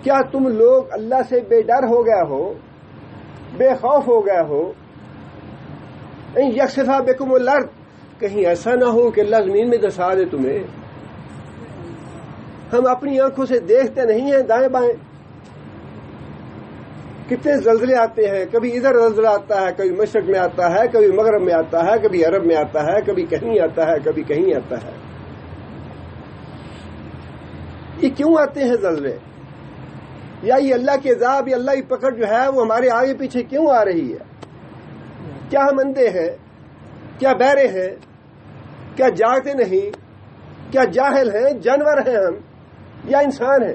کیا تم لوگ اللہ سے بے ڈر ہو گئے ہو، بے خوف ہو گئے ہو؟ یخسف بکم الارض، کہیں ایسا نہ ہو کہ اللہ زمین میں دسا دے تمہیں. ہم اپنی آنکھوں سے دیکھتے نہیں ہیں دائیں بائیں، کتنے زلزلے آتے ہیں، کبھی ادھر زلزلہ آتا ہے، کبھی مشرق میں آتا ہے، کبھی مغرب میں آتا ہے، کبھی عرب میں آتا ہے، کبھی کہیں آتا ہے، کبھی کہیں آتا ہے. یہ کیوں آتے ہیں زلزلے؟ یا یہ اللہ کے عذاب یا اللہ کی پکڑ جو ہے وہ ہمارے آگے پیچھے کیوں آ رہی ہے؟ کیا ہم اندھے ہیں؟ کیا بہرے ہیں؟ کیا جاگتے نہیں؟ کیا جاہل ہیں؟ جانور ہیں ہم یا انسان ہیں؟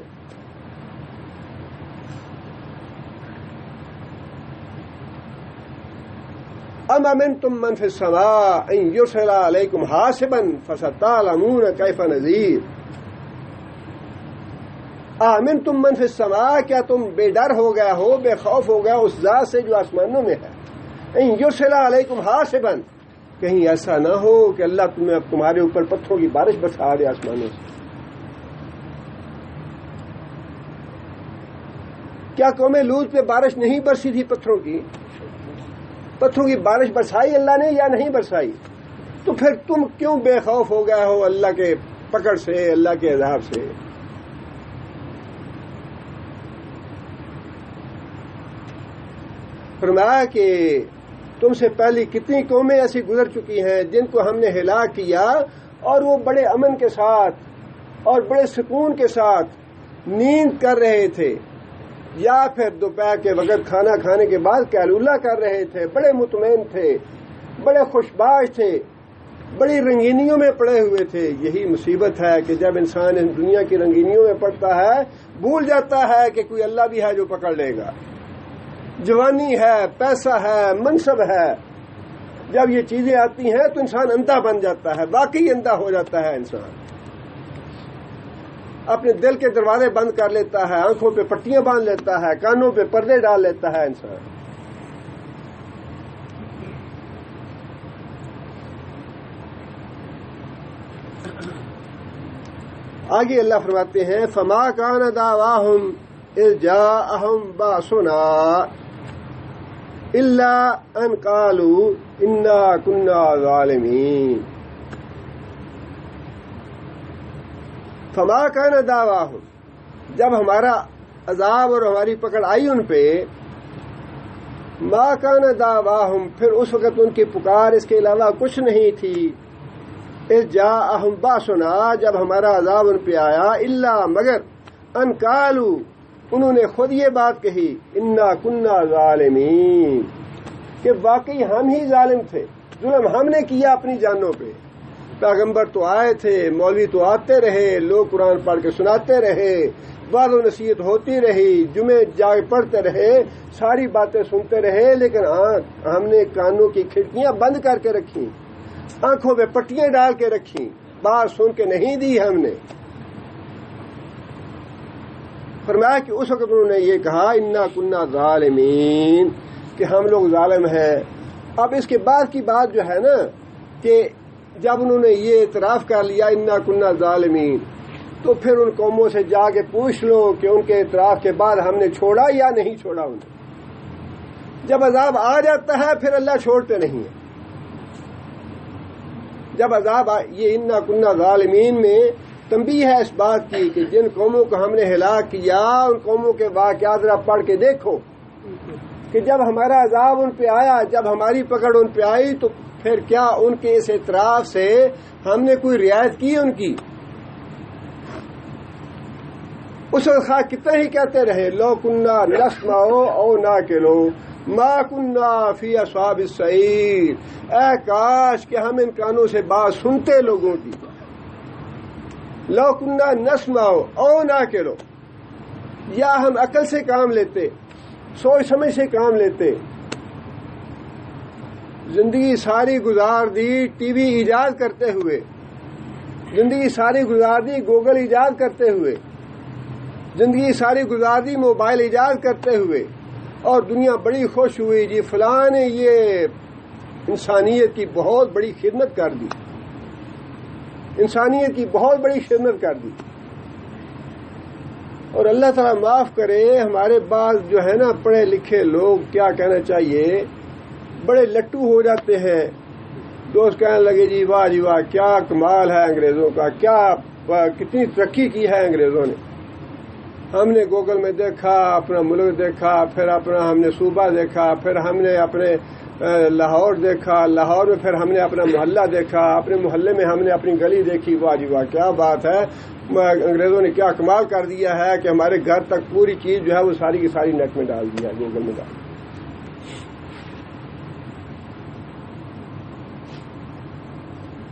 ام امنتم من فی السماء ان یرسل علیکم حاصبا فستعلمون کیف نذیر. آمنتم من فی السماء، کیا تم بے ڈر ہو گیا ہو، بے خوف ہو گیا اس ذات سے جو آسمانوں میں ہے. ان یرسل علیکم حاصبا، کہیں ایسا نہ ہو کہ اللہ تمہارے اوپر پتھروں کی بارش برسا دے آسمانوں سے. کیا قوم لوط پہ بارش نہیں برسی تھی پتھروں کی؟ پتھروں کی بارش برسائی اللہ نے یا نہیں برسائی؟ تو پھر تم کیوں بے خوف ہو گئے ہو اللہ کے پکڑ سے، اللہ کے عذاب سے؟ فرمایا کہ تم سے پہلی کتنی قومیں ایسی گزر چکی ہیں جن کو ہم نے ہلاک کیا، اور وہ بڑے امن کے ساتھ اور بڑے سکون کے ساتھ نیند کر رہے تھے، یا پھر دوپہر کے وقت کھانا کھانے کے بعد قیلولہ کر رہے تھے، بڑے مطمئن تھے، بڑے خوشباش تھے، بڑی رنگینیوں میں پڑے ہوئے تھے. یہی مصیبت ہے کہ جب انسان ان دنیا کی رنگینیوں میں پڑتا ہے بھول جاتا ہے کہ کوئی اللہ بھی ہے جو پکڑ لے گا. جوانی ہے، پیسہ ہے، منصب ہے، جب یہ چیزیں آتی ہیں تو انسان اندھا بن جاتا ہے، واقعی اندھا ہو جاتا ہے انسان. اپنے دل کے دروازے بند کر لیتا ہے، آنکھوں پہ پٹیاں باندھ لیتا ہے، کانوں پہ پردے ڈال لیتا ہے انسان. آگے اللہ فرماتے ہیں فما کان دعواہم اذ جاءہم باسنا الا ان قالوا انا کنا ظالمین. فما کان دعواہم، جب ہمارا عذاب اور ہماری پکڑ آئی ان پہ، ما کان دعواہم، پھر اس وقت ان کی پکار اس کے علاوہ کچھ نہیں تھی. اذ جاءہم باسنا، جب ہمارا عذاب ان پہ آیا، الا مگر ان قالوا، انہوں نے خود یہ بات کہی، انا کنا ظالمین، کہ واقعی ہم ہی ظالم تھے، ظلم ہم نے کیا اپنی جانوں پہ. پیغمبر تو آئے تھے، مولوی تو آتے رہے، لوگ قرآن پڑھ کے سناتے رہے، وعظ و نصیحت ہوتی رہی، جمعے جا کے پڑھتے رہے، ساری باتیں سنتے رہے، لیکن ہم نے کانوں کی کھڑکیاں بند کر کے رکھی، آنکھوں پہ پٹیاں ڈال کے رکھی، بات سن کے نہیں دی ہم نے. فرمایا کہ اس وقت انہوں نے یہ کہا انا کنا ظالمین، کہ ہم لوگ ظالم ہیں. اب اس کے بعد کی بات جو ہے نا، کہ جب انہوں نے یہ اعتراف کر لیا انا کنا ظالمین، تو پھر ان قوموں سے جا کے پوچھ لو کہ ان کے اعتراف کے بعد ہم نے چھوڑا یا نہیں چھوڑا انہیں. جب عذاب آ جاتا ہے پھر اللہ چھوڑتے نہیں ہیں. جب عذاب یہ انا کنا ظالمین میں تنبیہ ہے اس بات کی کہ جن قوموں کو ہم نے ہلاک کیا ان قوموں کے واقعات ذرا پڑھ کے دیکھو کہ جب ہمارا عذاب ان پہ آیا، جب ہماری پکڑ ان پہ آئی، تو پھر کیا ان کے اس اعتراف سے ہم نے کوئی رعایت کی ان کی؟ اس وقت خواہ کتنا ہی کہتے رہے لو کننا نسمع او ناقلو ما کننا فی اصحاب السعیر، اے کاش کہ ہم ان کانوں سے بات سنتے لوگوں کی. لو کننا نسمع او ناقلو، یا ہم عقل سے کام لیتے، سوچ سمجھ سے کام لیتے. زندگی ساری گزار دی ٹی وی ایجاد کرتے ہوئے، زندگی ساری گزار دی گوگل ایجاد کرتے ہوئے، زندگی ساری گزار دی موبائل ایجاد کرتے ہوئے، اور دنیا بڑی خوش ہوئی جی فلاں نے یہ انسانیت کی بہت بڑی خدمت کر دی، انسانیت کی بہت بڑی خدمت کر دی۔ اور اللہ تعالیٰ معاف کرے، ہمارے بعض جو ہے نا پڑھے لکھے لوگ، کیا کہنا چاہیے، بڑے لٹو ہو جاتے ہیں۔ دوست کہنے لگے جی واہ کیا کمال ہے انگریزوں کا، کتنی ترقی کی ہے انگریزوں نے۔ ہم نے گوگل میں دیکھا، اپنا ملک دیکھا، پھر اپنا ہم نے صوبہ دیکھا، پھر ہم نے اپنے لاہور دیکھا، لاہور میں پھر ہم نے اپنا محلہ دیکھا، اپنے محلے میں ہم نے اپنی گلی دیکھی۔ واہ کیا بات ہے، انگریزوں نے کیا کمال کر دیا ہے کہ ہمارے گھر تک پوری چیز جو ہے وہ ساری کی ساری نیٹ میں ڈال دیا، گوگل میں ڈال۔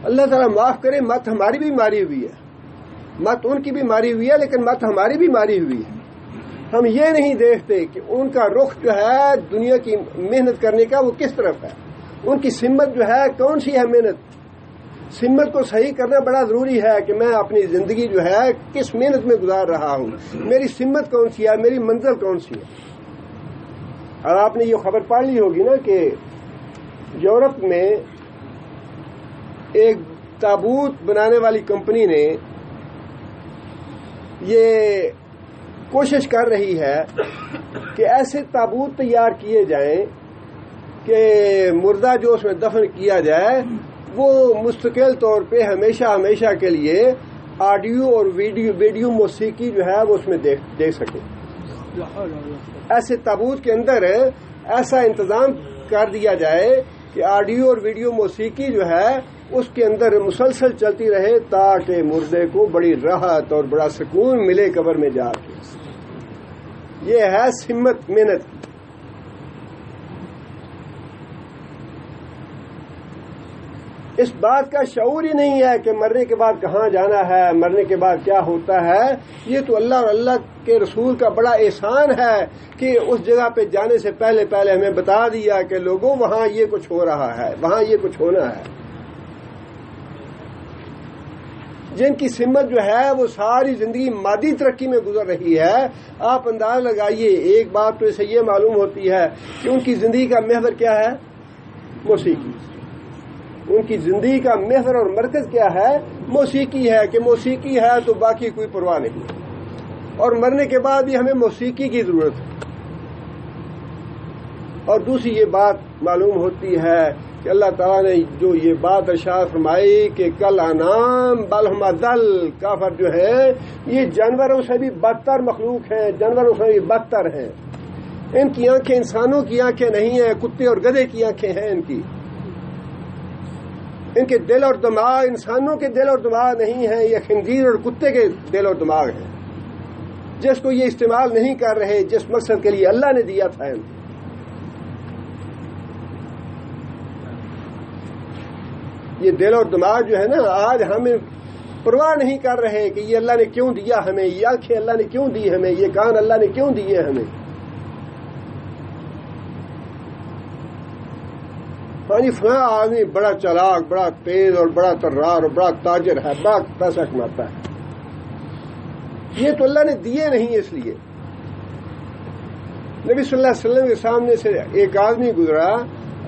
اللہ تعالیٰ معاف کرے، مت ہماری بھی ماری ہوئی ہے، مت ان کی بھی ماری ہوئی ہے، لیکن مت ہماری بھی ماری ہوئی ہے۔ ہم یہ نہیں دیکھتے کہ ان کا رخ جو ہے دنیا کی محنت کرنے کا وہ کس طرف ہے، ان کی سمت جو ہے کون سی ہے محنت۔ سمت کو صحیح کرنا بڑا ضروری ہے کہ میں اپنی زندگی جو ہے کس محنت میں گزار رہا ہوں، میری سمت کون سی ہے، میری منزل کون سی ہے۔ اور آپ نے یہ خبر پڑھ لی ہوگی نا کہ یورپ میں ایک تابوت بنانے والی کمپنی نے یہ کوشش کر رہی ہے کہ ایسے تابوت تیار کیے جائیں کہ مردہ جو اس میں دفن کیا جائے وہ مستقل طور پہ ہمیشہ کے لیے آڈیو اور ویڈیو موسیقی جو ہے وہ اس میں دیکھ سکے۔ ایسے تابوت کے اندر ایسا انتظام کر دیا جائے کہ آڈیو اور ویڈیو موسیقی جو ہے اس کے اندر مسلسل چلتی رہے تاکہ مردے کو بڑی راحت اور بڑا سکون ملے قبر میں جا کے۔ یہ ہے سمت محنت۔ اس بات کا شعور ہی نہیں ہے کہ مرنے کے بعد کہاں جانا ہے، مرنے کے بعد کیا ہوتا ہے۔ یہ تو اللہ اور اللہ کے رسول کا بڑا احسان ہے کہ اس جگہ پہ جانے سے پہلے ہمیں بتا دیا کہ لوگوں وہاں یہ کچھ ہو رہا ہے، وہاں یہ کچھ ہونا ہے۔ جن کی سمت جو ہے وہ ساری زندگی مادی ترقی میں گزر رہی ہے، آپ اندازہ لگائیے۔ ایک بات تو اسے یہ معلوم ہوتی ہے کہ ان کی زندگی کا محور کیا ہے، موسیقی۔ ان کی زندگی کا محور اور مرکز کیا ہے، موسیقی ہے، کہ موسیقی ہے تو باقی کوئی پرواہ نہیں، اور مرنے کے بعد بھی ہمیں موسیقی کی ضرورت ہے۔ اور دوسری یہ بات معلوم ہوتی ہے کہ اللہ تعالیٰ نے جو یہ بات ارشاد فرمائی کہ کل انام بل ہم اضل، کافر جو ہے یہ جانوروں سے بھی بدتر مخلوق ہیں، جانوروں سے بھی بدتر ہیں۔ ان کی آنکھیں انسانوں کی آنکھیں نہیں ہیں، کتے اور گدھے کی آنکھیں ہیں ان کے دل اور دماغ انسانوں کے دل اور دماغ نہیں ہیں، یہ خنزیر اور کتے کے دل اور دماغ ہیں، جس کو یہ استعمال نہیں کر رہے جس مقصد کے لیے اللہ نے دیا تھا۔ یہ دل اور دماغ جو ہے نا، آج ہم پرواہ نہیں کر رہے کہ یہ اللہ نے کیوں دیا ہمیں، یہ آنکھیں اللہ نے کیوں دی ہمیں، یہ کان اللہ نے کیوں دیے ہمیں۔ ہاں جی فلاں آدمی بڑا چالاک، بڑا تیز اور بڑا طرار اور بڑا تاجر ہے، بڑا پیسہ کماتا ہے۔ یہ تو اللہ نے دیے نہیں، اس لیے نبی صلی اللہ علیہ وسلم کے سامنے سے ایک آدمی گزرا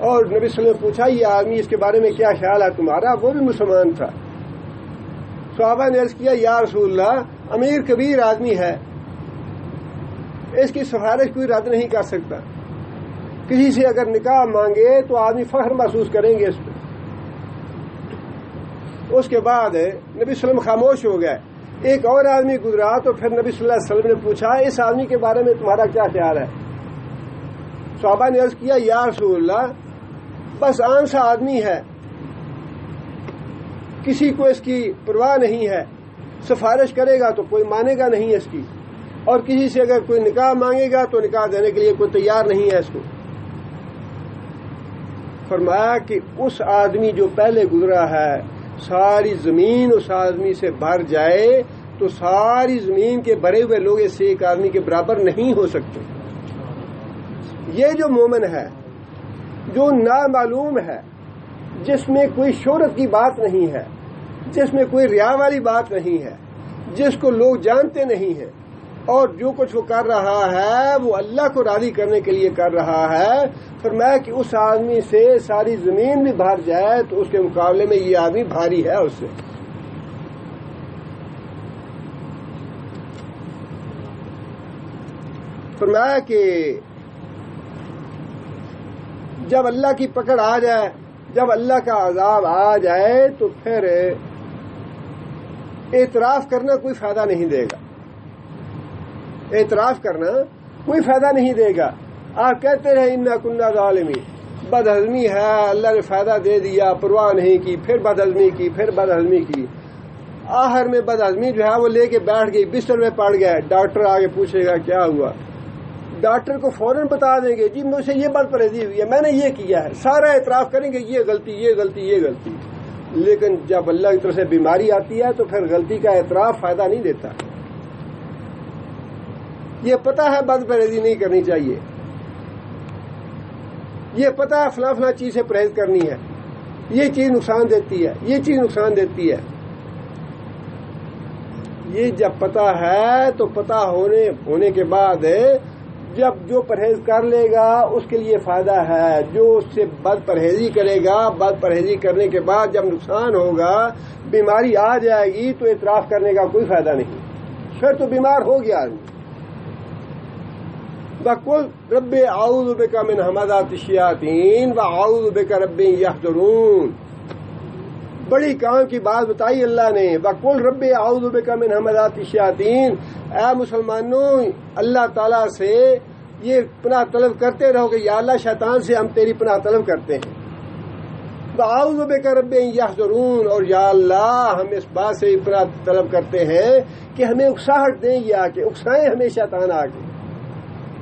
اور نبی صلی اللہ علیہ وسلم نے پوچھا یہ آدمی اس کے بارے میں کیا خیال ہے تمہارا، وہ بھی مسلمان تھا۔ صحابہ نے عرض کیا یا رسول اللہ امیر کبیر آدمی ہے، اس کی سفارش کوئی رد نہیں کر سکتا، کسی سے اگر نکاح مانگے تو آدمی فخر محسوس کریں گے اس پہ۔ اس کے بعد نبی صلی اللہ علیہ وسلم خاموش ہو گئے۔ ایک اور آدمی گزرا تو پھر نبی صلی اللہ علیہ وسلم نے پوچھا اس آدمی کے بارے میں تمہارا کیا خیال ہے؟ صحابہ نے عرض کیا یا رسول اللہ بس عام سا آدمی ہے، کسی کو اس کی پرواہ نہیں ہے، سفارش کرے گا تو کوئی مانے گا نہیں اس کی، اور کسی سے اگر کوئی نکاح مانگے گا تو نکاح دینے کے لیے کوئی تیار نہیں ہے اس کو۔ فرمایا کہ اس آدمی جو پہلے گزرا ہے ساری زمین اس آدمی سے بھر جائے تو ساری زمین کے بھرے ہوئے لوگ اس سے ایک آدمی کے برابر نہیں ہو سکتے۔ یہ جو مومن ہے جو نامعلوم ہے، جس میں کوئی شہرت کی بات نہیں ہے، جس میں کوئی ریا والی بات نہیں ہے، جس کو لوگ جانتے نہیں ہیں، اور جو کچھ وہ کر رہا ہے وہ اللہ کو راضی کرنے کے لیے کر رہا ہے، فرمایا کہ اس آدمی سے ساری زمین بھی بھر جائے تو اس کے مقابلے میں یہ آدمی بھاری ہے اس سے۔ فرمایا کہ جب اللہ کی پکڑ آ جائے، جب اللہ کا عذاب آ جائے تو پھر اعتراف کرنا کوئی فائدہ نہیں دے گا، اعتراف کرنا کوئی فائدہ نہیں دے گا۔ آپ کہتے رہے انا کنا ظالمین، بد ہضمی ہے، اللہ نے فائدہ دے دیا، پرواہ نہیں کی، پھر بد ہضمی کی، پھر بد ہضمی کی، آخر میں بد ہضمی جو ہے وہ لے کے بیٹھ گئی، بستر میں پڑ گئے، ڈاکٹر آگے پوچھے گا کیا ہوا، ڈاکٹر کو فوراً بتا دیں گے جی مجھ سے یہ بد پرہیزی ہوئی ہے، میں نے یہ کیا ہے، سارا اعتراف کریں گے یہ غلطی یہ غلطی یہ غلطی۔ لیکن جب اللہ کی طرف سے بیماری آتی ہے تو پھر غلطی کا اعتراف فائدہ نہیں دیتا۔ یہ پتہ ہے بد پرہیزی نہیں کرنی چاہیے، یہ پتہ ہے فلاں فلاں چیز سے پرہیز کرنی ہے، یہ چیز نقصان دیتی ہے، یہ چیز نقصان دیتی ہے، یہ جب پتہ ہے تو پتہ ہونے کے بعد جب جو پرہیز کر لے گا اس کے لیے فائدہ ہے، جو اس سے بد پرہیزی کرے گا، بد پرہیزی کرنے کے بعد جب نقصان ہوگا، بیماری آ جائے گی تو اعتراف کرنے کا کوئی فائدہ نہیں، پھر تو بیمار ہو گیا آدمی۔ وَقُلْ رَبِّ أَعُوذُ بِكَ مِنْ هَمَزَاتِ الشَّيَاطِينِ وَأَعُوذُ بِكَ رَبِّ يَحْضُرُونَ، بڑی کام کی بات بتائی اللہ نے۔ وَقُلْ رَبِّ أَعُوذُ بِكَ مِنْ هَمَزَاتِ الشَّيَاطِينِ، اے مسلمانوں اللہ تعالیٰ سے یہ پناہ طلب کرتے رہو کہ یا اللہ شیطان سے ہم تیری پناہ طلب کرتے ہیں۔ وَأَعُوذُ بِكَ رَبِّ يَحْضُرُونَ، اور یا اللہ ہم اس بات سے پناہ طلب کرتے ہیں کہ ہمیں اکساہٹ دیں یہ آ کے، اکسائیں ہمیں شیطان آ کے،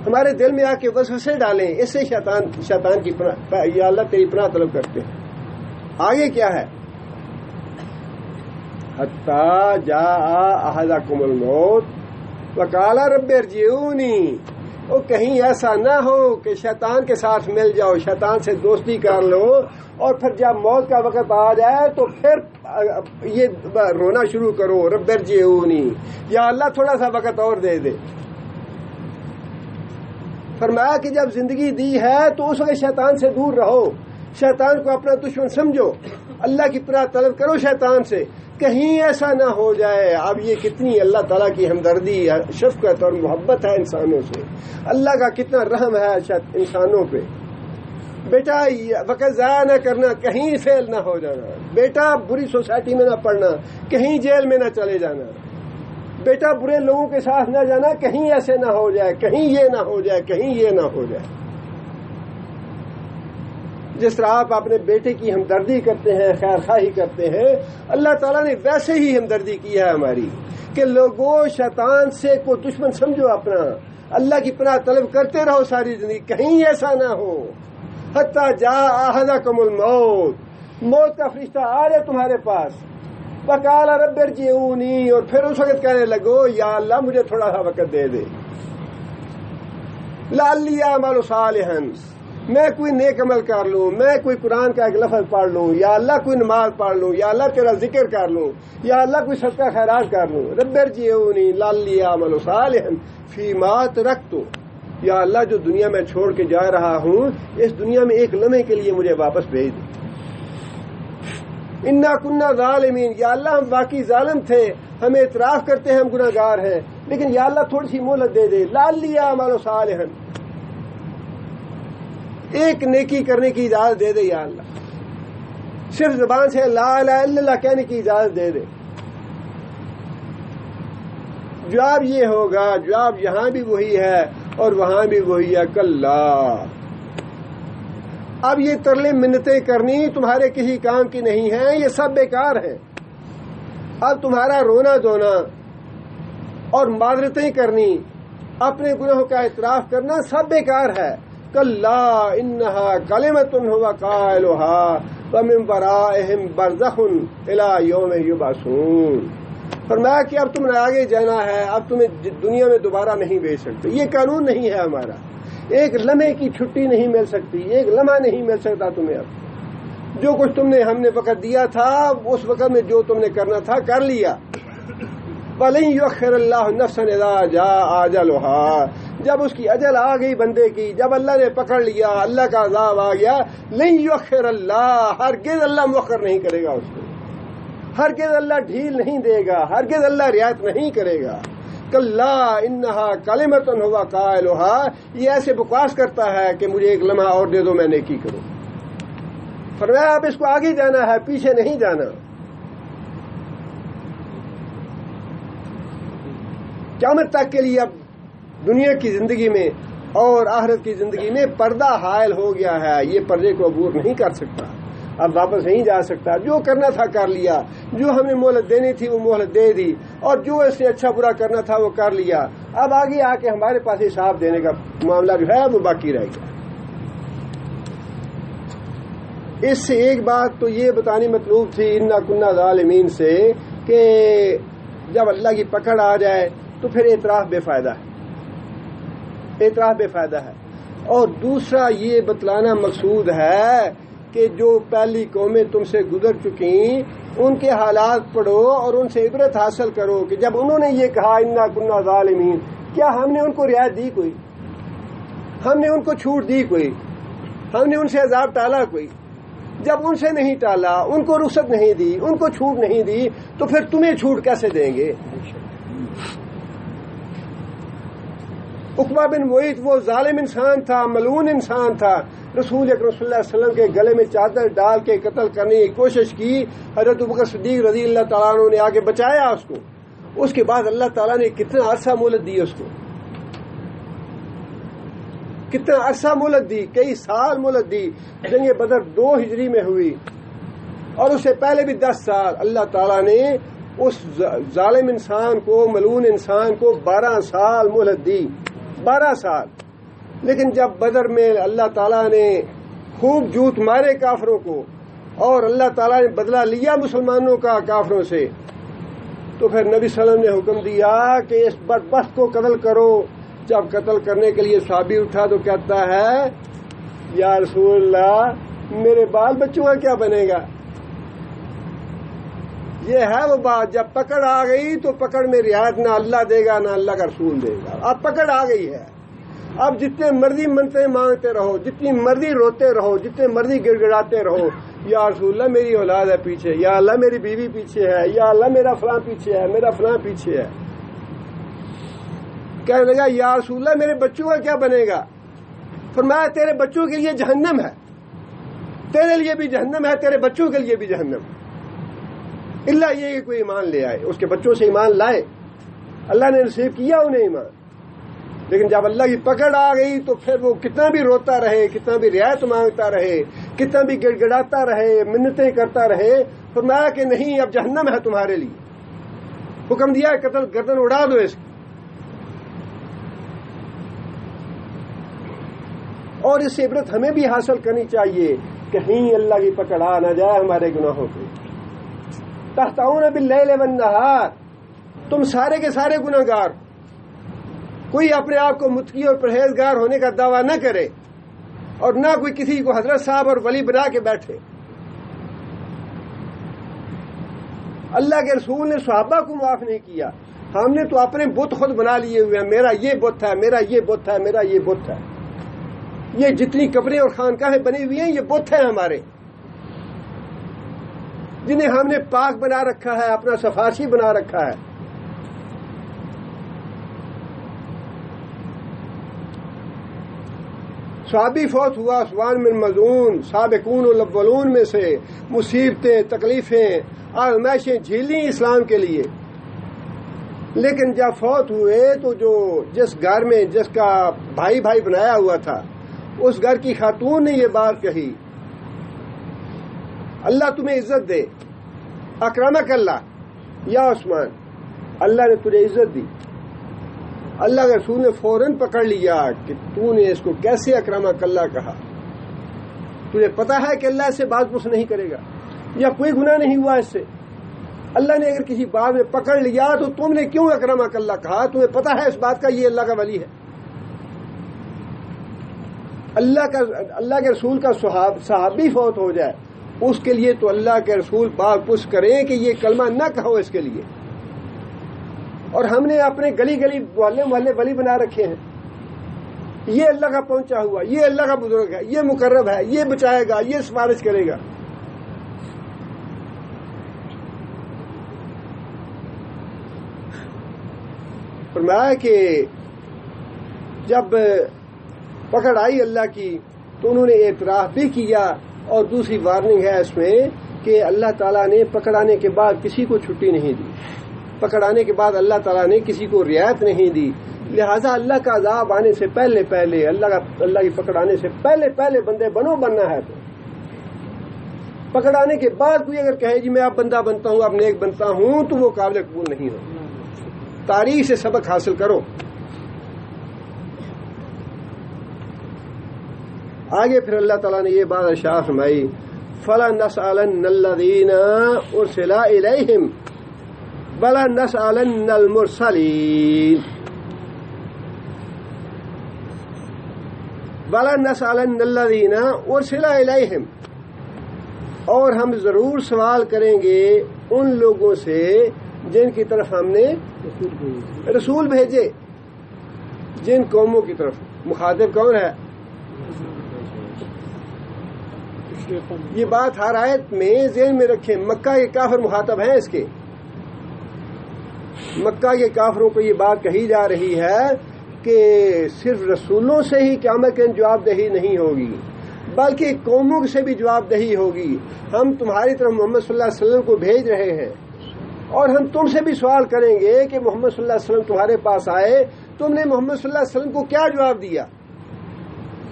ہمارے دل میں آ کے وسوسے ڈالیں، اس سے شیطان کی پناہ، یا اللہ تیری پناہ طلب کرتے ہیں۔ آگے کیا ہے؟ حَتَّى جَاءَ أَحَدَكُمُ الْمَوْتُ وَقَالَ رَبِّ ارْجِعُونِي، وہ کہیں ایسا نہ ہو کہ شیطان کے ساتھ مل جاؤ، شیطان سے دوستی کر لو، اور پھر جب موت کا وقت آ جائے تو پھر یہ رونا شروع کرو، رب ارجعونی، یا اللہ تھوڑا سا وقت اور دے دے۔ فرمایا کہ جب زندگی دی ہے تو اس وقت شیطان سے دور رہو، شیطان کو اپنا دشمن سمجھو، اللہ کی پناہ طلب کرو شیطان سے، کہیں ایسا نہ ہو جائے۔ اب یہ کتنی اللہ تعالیٰ کی ہمدردی، شفقت اور محبت ہے انسانوں سے، اللہ کا کتنا رحم ہے انسانوں پہ۔ بیٹا وقت ضائع نہ کرنا، کہیں فیل نہ ہو جانا، بیٹا بری سوسائٹی میں نہ پڑنا، کہیں جیل میں نہ چلے جانا، بیٹا برے لوگوں کے ساتھ نہ جانا، کہیں ایسے نہ ہو جائے، کہیں یہ نہ ہو جائے، کہیں یہ نہ ہو جائے۔ جس طرح آپ اپنے بیٹے کی ہمدردی کرتے ہیں، خیر خواہی کرتے ہیں، اللہ تعالیٰ نے ویسے ہی ہمدردی کی ہے ہماری، کہ لوگوں شیطان سے کو دشمن سمجھو اپنا، اللہ کی پناہ طلب کرتے رہو ساری زندگی، کہیں ایسا نہ ہو۔ حتیٰ جاء احدکم الموت، موت کا فرشتہ آ جائے تمہارے پاس، وقال رب ارجعونی، اور پھر اس وقت کہنے لگو یا اللہ مجھے تھوڑا سا وقت دے دے، لعلی اعمل صالحا، میں کوئی نیک عمل کر لوں، میں کوئی قرآن کا ایک لفظ پڑھ لوں، یا اللہ کوئی نماز پڑھ لوں، یا اللہ تیرا ذکر کر لوں، یا اللہ کوئی صدقہ خیرات کر لوں، رب ارجعونی لعلی اعمل صالحا فیما ترکت، یا اللہ جو دنیا میں چھوڑ کے جا رہا ہوں اس دنیا میں ایک لمحے کے لیے مجھے واپس بھیج دے۔ انا کنا ظالمین، یا اللہ ہم واقعی ظالم تھے، ہم اعتراف کرتے ہیں ہم گناہ گار ہیں، لیکن یا اللہ تھوڑی سی مہلت دے دے، لعلی اعمل صالحا، ایک نیکی کرنے کی اجازت دے دے یا اللہ، صرف زبان سے لا الہ الا اللہ کہنے کی اجازت دے دے۔ جواب یہ ہوگا، جواب یہاں بھی وہی ہے اور وہاں بھی وہی ہے، کلا، اب یہ ترلے منتیں کرنی تمہارے کسی کام کی نہیں ہیں، یہ سب بیکار ہیں۔ اب تمہارا رونا دھونا اور معذرتیں کرنی، اپنے گناہوں کا اعتراف کرنا سب بیکار ہے۔ کلا انہا کلمۃ هو قائلها ومن ورائہم برزخ الی یوم یبعثون، فرمایا کہ اب تم نے آگے جانا ہے، اب تمہیں دنیا میں دوبارہ نہیں بھیج سکتے، یہ قانون نہیں ہے ہمارا، ایک لمحے کی چھٹی نہیں مل سکتی، ایک لمحہ نہیں مل سکتا تمہیں، اب جو کچھ ہم نے وقت دیا تھا اس وقت میں جو تم نے کرنا تھا کر لیا، وَلَن يُؤَخِّرَ اللَّهُ نَفْسًا إِذَا جَاءَ أَجَلُهَا، جب اس کی اجل آ گئی بندے کی، جب اللہ نے پکڑ لیا، اللہ کا عذاب آ گیا، لن یؤخر اللہ، ہرگز اللہ مؤخر نہیں کرے گا اس کو، ہرگز اللہ ڈھیل نہیں دے گا، ہرگز اللہ رعایت نہیں کرے گا. کلا انہا کلمۃ ہوا قائلها، یہ ایسے بکواس کرتا ہے کہ مجھے ایک لمحہ اور دے دو میں نیکی کروں. فرمایا اب اس کو آگے جانا ہے، پیچھے نہیں جانا. قیامت تک کے لیے اب دنیا کی زندگی میں اور آخرت کی زندگی میں پردہ حائل ہو گیا ہے، یہ پردے کو عبور نہیں کر سکتا، اب واپس نہیں جا سکتا. جو کرنا تھا کر لیا، جو ہم نے مہلت دینی تھی وہ مہلت دے دی، اور جو اس نے اچھا برا کرنا تھا وہ کر لیا. اب آگے آ کے ہمارے پاس حساب دینے کا معاملہ جو ہے وہ باقی رہ گیا. اس سے ایک بات تو یہ بتانی مطلوب تھی انا کننا ظالمین سے، کہ جب اللہ کی پکڑ آ جائے تو پھر اعتراف بے فائدہ ہے، اعتراف بے فائدہ ہے. اور دوسرا یہ بتلانا مقصود ہے کہ جو پہلی قومیں تم سے گزر چکیں ان کے حالات پڑھو اور ان سے عبرت حاصل کرو کہ جب انہوں نے یہ کہا انا کننا ظالمین، کیا ہم نے ان کو رعایت دی کوئی؟ ہم نے ان کو چھوٹ دی کوئی؟ ہم نے ان سے عذاب ٹالا کوئی؟ جب ان سے نہیں ٹالا، ان کو رخصت نہیں دی، ان کو چھوٹ نہیں دی، تو پھر تمہیں چھوٹ کیسے دیں گے؟ عقبہ بن معیط وہ ظالم انسان تھا، ملعون انسان تھا، رسول اکرم صلی اللہ علیہ وسلم کے گلے میں چادر ڈال کے قتل کرنے کی کوشش کی. حضرت ابوبکر صدیق رضی اللہ تعالیٰ عنہ نے آگے بچایا اس کو. اس کے بعد اللہ تعالیٰ نے کتنا عرصہ مہلت دی اس کو، کتنا عرصہ مہلت دی، کئی سال مہلت دی. جنگ بدر 2 ہجری میں ہوئی اور اس سے پہلے بھی 10 سال اللہ تعالیٰ نے اس ظالم انسان کو، ملعون انسان کو 12 سال مہلت دی، 12 سال. لیکن جب بدر میں اللہ تعالیٰ نے خوب جوت مارے کافروں کو اور اللہ تعالیٰ نے بدلہ لیا مسلمانوں کا کافروں سے، تو پھر نبی صلی اللہ علیہ وسلم نے حکم دیا کہ اس بدبخت کو قتل کرو. جب قتل کرنے کے لیے صحابی اٹھا تو کہتا ہے یا رسول اللہ میرے بال بچوں کا کیا بنے گا؟ یہ ہے وہ بات، جب پکڑ آ گئی تو پکڑ میں رعایت نہ اللہ دے گا نہ اللہ کا رسول دے گا. اب پکڑ آ گئی ہے، اب جتنے مرضی منتیں مانگتے رہو، جتنی مرضی روتے رہو، جتنے مرضی گڑ گڑاتے رہو، یا رسول اللہ میری اولاد ہے پیچھے، یا اللہ میری بیوی پیچھے ہے، یا اللہ میرا فلاں پیچھے ہے، میرا فلاں پیچھے ہے. کہنے لگا یا رسول اللہ میرے بچوں کا کیا بنے گا؟ فرمایا تیرے بچوں کے لیے جہنم ہے، تیرے لیے بھی جہنم ہے، تیرے بچوں کے لیے بھی جہنم، اللہ یہ کہ کوئی ایمان لے آئے. اس کے بچوں سے ایمان لائے، اللہ نے نصیب کیا انہیں ایمان. لیکن جب اللہ کی پکڑ آ گئی تو پھر وہ کتنا بھی روتا رہے، کتنا بھی رعایت مانگتا رہے، کتنا بھی گڑ گڑاتا رہے، منتیں کرتا رہے، فرمایا کہ نہیں اب جہنم ہے تمہارے لیے. حکم دیا قتل گردن اڑا دو اس کی. اور اس سے عبرت ہمیں بھی حاصل کرنی چاہیے، کہیں اللہ کی پکڑ آ نہ جائے ہمارے گناہوں کو. تحتعون باللیل والنہار، تم سارے کے سارے گناہ گار. کوئی اپنے آپ کو متقی اور پرہیزگار ہونے کا دعویٰ نہ کرے، اور نہ کوئی کسی کو حضرت صاحب اور ولی بنا کے بیٹھے. اللہ کے رسول نے صحابہ کو معاف نہیں کیا، ہم نے تو اپنے بت خود بنا لیے ہوئے ہیں. میرا یہ بت ہے، میرا یہ بت ہے، میرا یہ بت ہے. یہ جتنی قبریں اور خانقاہیں بنی ہوئی ہیں یہ بت ہیں ہمارے، جنہیں ہم نے پاک بنا رکھا ہے، اپنا سفارشی بنا رکھا ہے. صحابی فوت ہوا عثمان بن مظعون، سابقون الاولون میں سے، مصیبتیں، تکلیفیں، آزمائشیں جھیلیں اسلام کے لیے. لیکن جب فوت ہوئے تو جو جس گھر میں جس کا بھائی بھائی بنایا ہوا تھا اس گھر کی خاتون نے یہ بات کہی، اللہ تمہیں عزت دے، اکرمک اللہ یا عثمان، اللہ نے تجھے عزت دی. اللہ کے رسول نے فوراً پکڑ لیا کہ تو نے اس کو کیسے اکرمک اللہ کہا؟ تجھے پتا ہے کہ اللہ اس سے بات پوچھ نہیں کرے گا، یا کوئی گناہ نہیں ہوا اس سے. اللہ نے اگر کسی بات میں پکڑ لیا تو تم نے کیوں اکرمک اللہ کہا؟ تمہیں پتا ہے اس بات کا یہ اللہ کا ولی ہے. اللہ کے رسول کا صحابی فوت ہو جائے اس کے لیے تو اللہ کے رسول بات پوچھ کریں کہ یہ کلمہ نہ کہو اس کے لیے. اور ہم نے اپنے گلی گلی محلے محلے ولی بنا رکھے ہیں. یہ اللہ کا پہنچا ہوا، یہ اللہ کا بزرگ ہے، یہ مقرب ہے، یہ بچائے گا، یہ سفارش کرے گا. فرمایا کہ جب پکڑ آئی اللہ کی تو انہوں نے اعتراف بھی کیا. اور دوسری وارننگ ہے اس میں کہ اللہ تعالیٰ نے پکڑانے کے بعد کسی کو چھٹی نہیں دی، پکڑانے کے بعد اللہ تعالیٰ نے کسی کو رعایت نہیں دی. لہذا اللہ کا عذاب آنے سے پہلے اللہ کی پکڑانے سے پہلے بندے بننا ہے. تو پکڑانے کے بعد کوئی اگر کہے جی میں اب بندہ بنتا ہوں، اب نیک بنتا ہوں، تو وہ قابل قبول نہیں ہو. تاریخ سے سبق حاصل کرو. آگے پھر اللہ تعالیٰ نے یہ بات ارشاد فرمائی فَلَنَسْأَلَنَّ الَّذِينَ أُرْسِلَ إِلَيْهِمْ وَلَنَسْأَلَنَّ الْمُرْسَلِينَ وَلَنَسْأَلَنَّ الَّذِينَ أُرْسِلَ إِلَيْهِمْ، اور ہم ضرور سوال کریں گے ان لوگوں سے جن کی طرف ہم نے رسول بھیجے. جن قوموں کی طرف. مخاطب کون ہے؟ یہ بات ہر آیت میں ذہن میں رکھیں. مکہ کے کافر مخاطب ہیں اس کے. مکہ کے کافروں کو یہ بات کہی جا رہی ہے کہ صرف رسولوں سے ہی قیامت کے دن جواب دہی نہیں ہوگی، بلکہ قوموں سے بھی جواب دہی ہوگی. ہم تمہاری طرف محمد صلی اللہ علیہ وسلم کو بھیج رہے ہیں، اور ہم تم سے بھی سوال کریں گے کہ محمد صلی اللہ علیہ وسلم تمہارے پاس آئے، تم نے محمد صلی اللہ علیہ وسلم کو کیا جواب دیا؟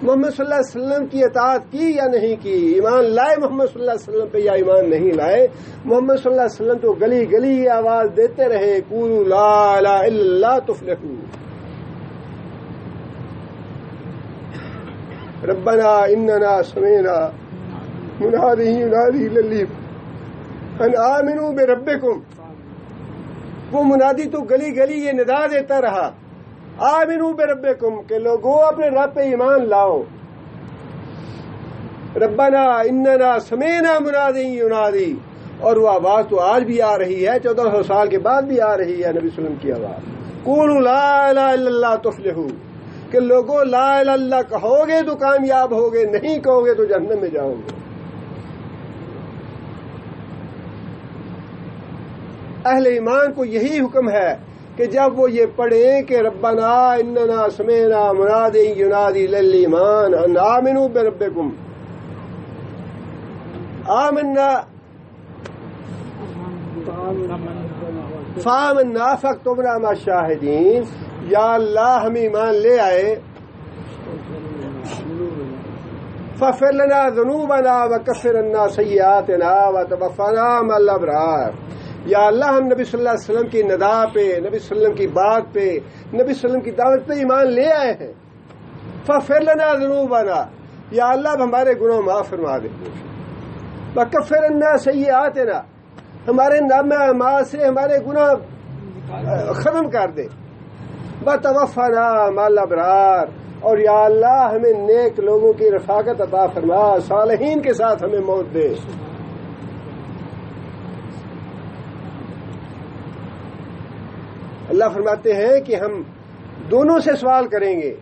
محمد صلی اللہ علیہ وسلم کی اطاعت کی یا نہیں کی؟ ایمان لائے محمد صلی اللہ علیہ وسلم پہ یا ایمان نہیں لائے؟ محمد صلی اللہ علیہ وسلم تو گلی گلی یہ آواز دیتے رہے قولوا لا الہ الا اللہ تفلحوا. ربنا اننا سمعنا منادی ینادی للایمان ان آمنوا بربکم. وہ منادی تو گلی گلی یہ ندا دیتا رہا آمنوا بربکم کہ لوگوں اپنے رب پہ ایمان لاؤ. ربنا اننا سمعنا منادی ینادی، اور وہ آواز تو آج بھی آ رہی ہے، 1400 سال کے بعد بھی آ رہی ہے نبی صلی اللہ علیہ وسلم کی آواز. قولوا لا الہ الا اللہ تفلحوا، کہ لوگوں لا الہ الا اللہ کہو گے تو کامیاب ہوگے، نہیں کہو گے تو جہنم میں جاؤ گے. اہل ایمان کو یہی حکم ہے کہ جب وہ یہ پڑھیں کہ ربنا اننا سمعنا منادی ینادی للایمان ان آمنوا بربکم آمنا فآمنا فاکتبنا مع الشاہدین. یا اللہ ہم ایمان لے آئے، فاغفر لنا ذنوبنا وکفر عنا سیئاتنا وتوفنا مع الابرار. یا اللہ ہم نبی صلی اللہ علیہ وسلم کی ندا پہ، نبی صلی اللہ علیہ وسلم کی بات پہ، نبی صلی اللہ علیہ وسلم کی دعوت پہ ایمان لے آئے ہیں. فاغفر لنا ذنوبنا، یا اللہ اب ہمارے گناہ معاف فرما دے. وکفر عنا سیئاتنا، ہمارے نامہ اعمال سے ہمارے گناہ ختم کر دے. وتوفنا مع الابرار، اور یا اللہ ہمیں نیک لوگوں کی رفاقت عطا فرما، صالحین کے ساتھ ہمیں موت دے. اللہ فرماتے ہیں کہ ہم دونوں سے سوال کریں گے.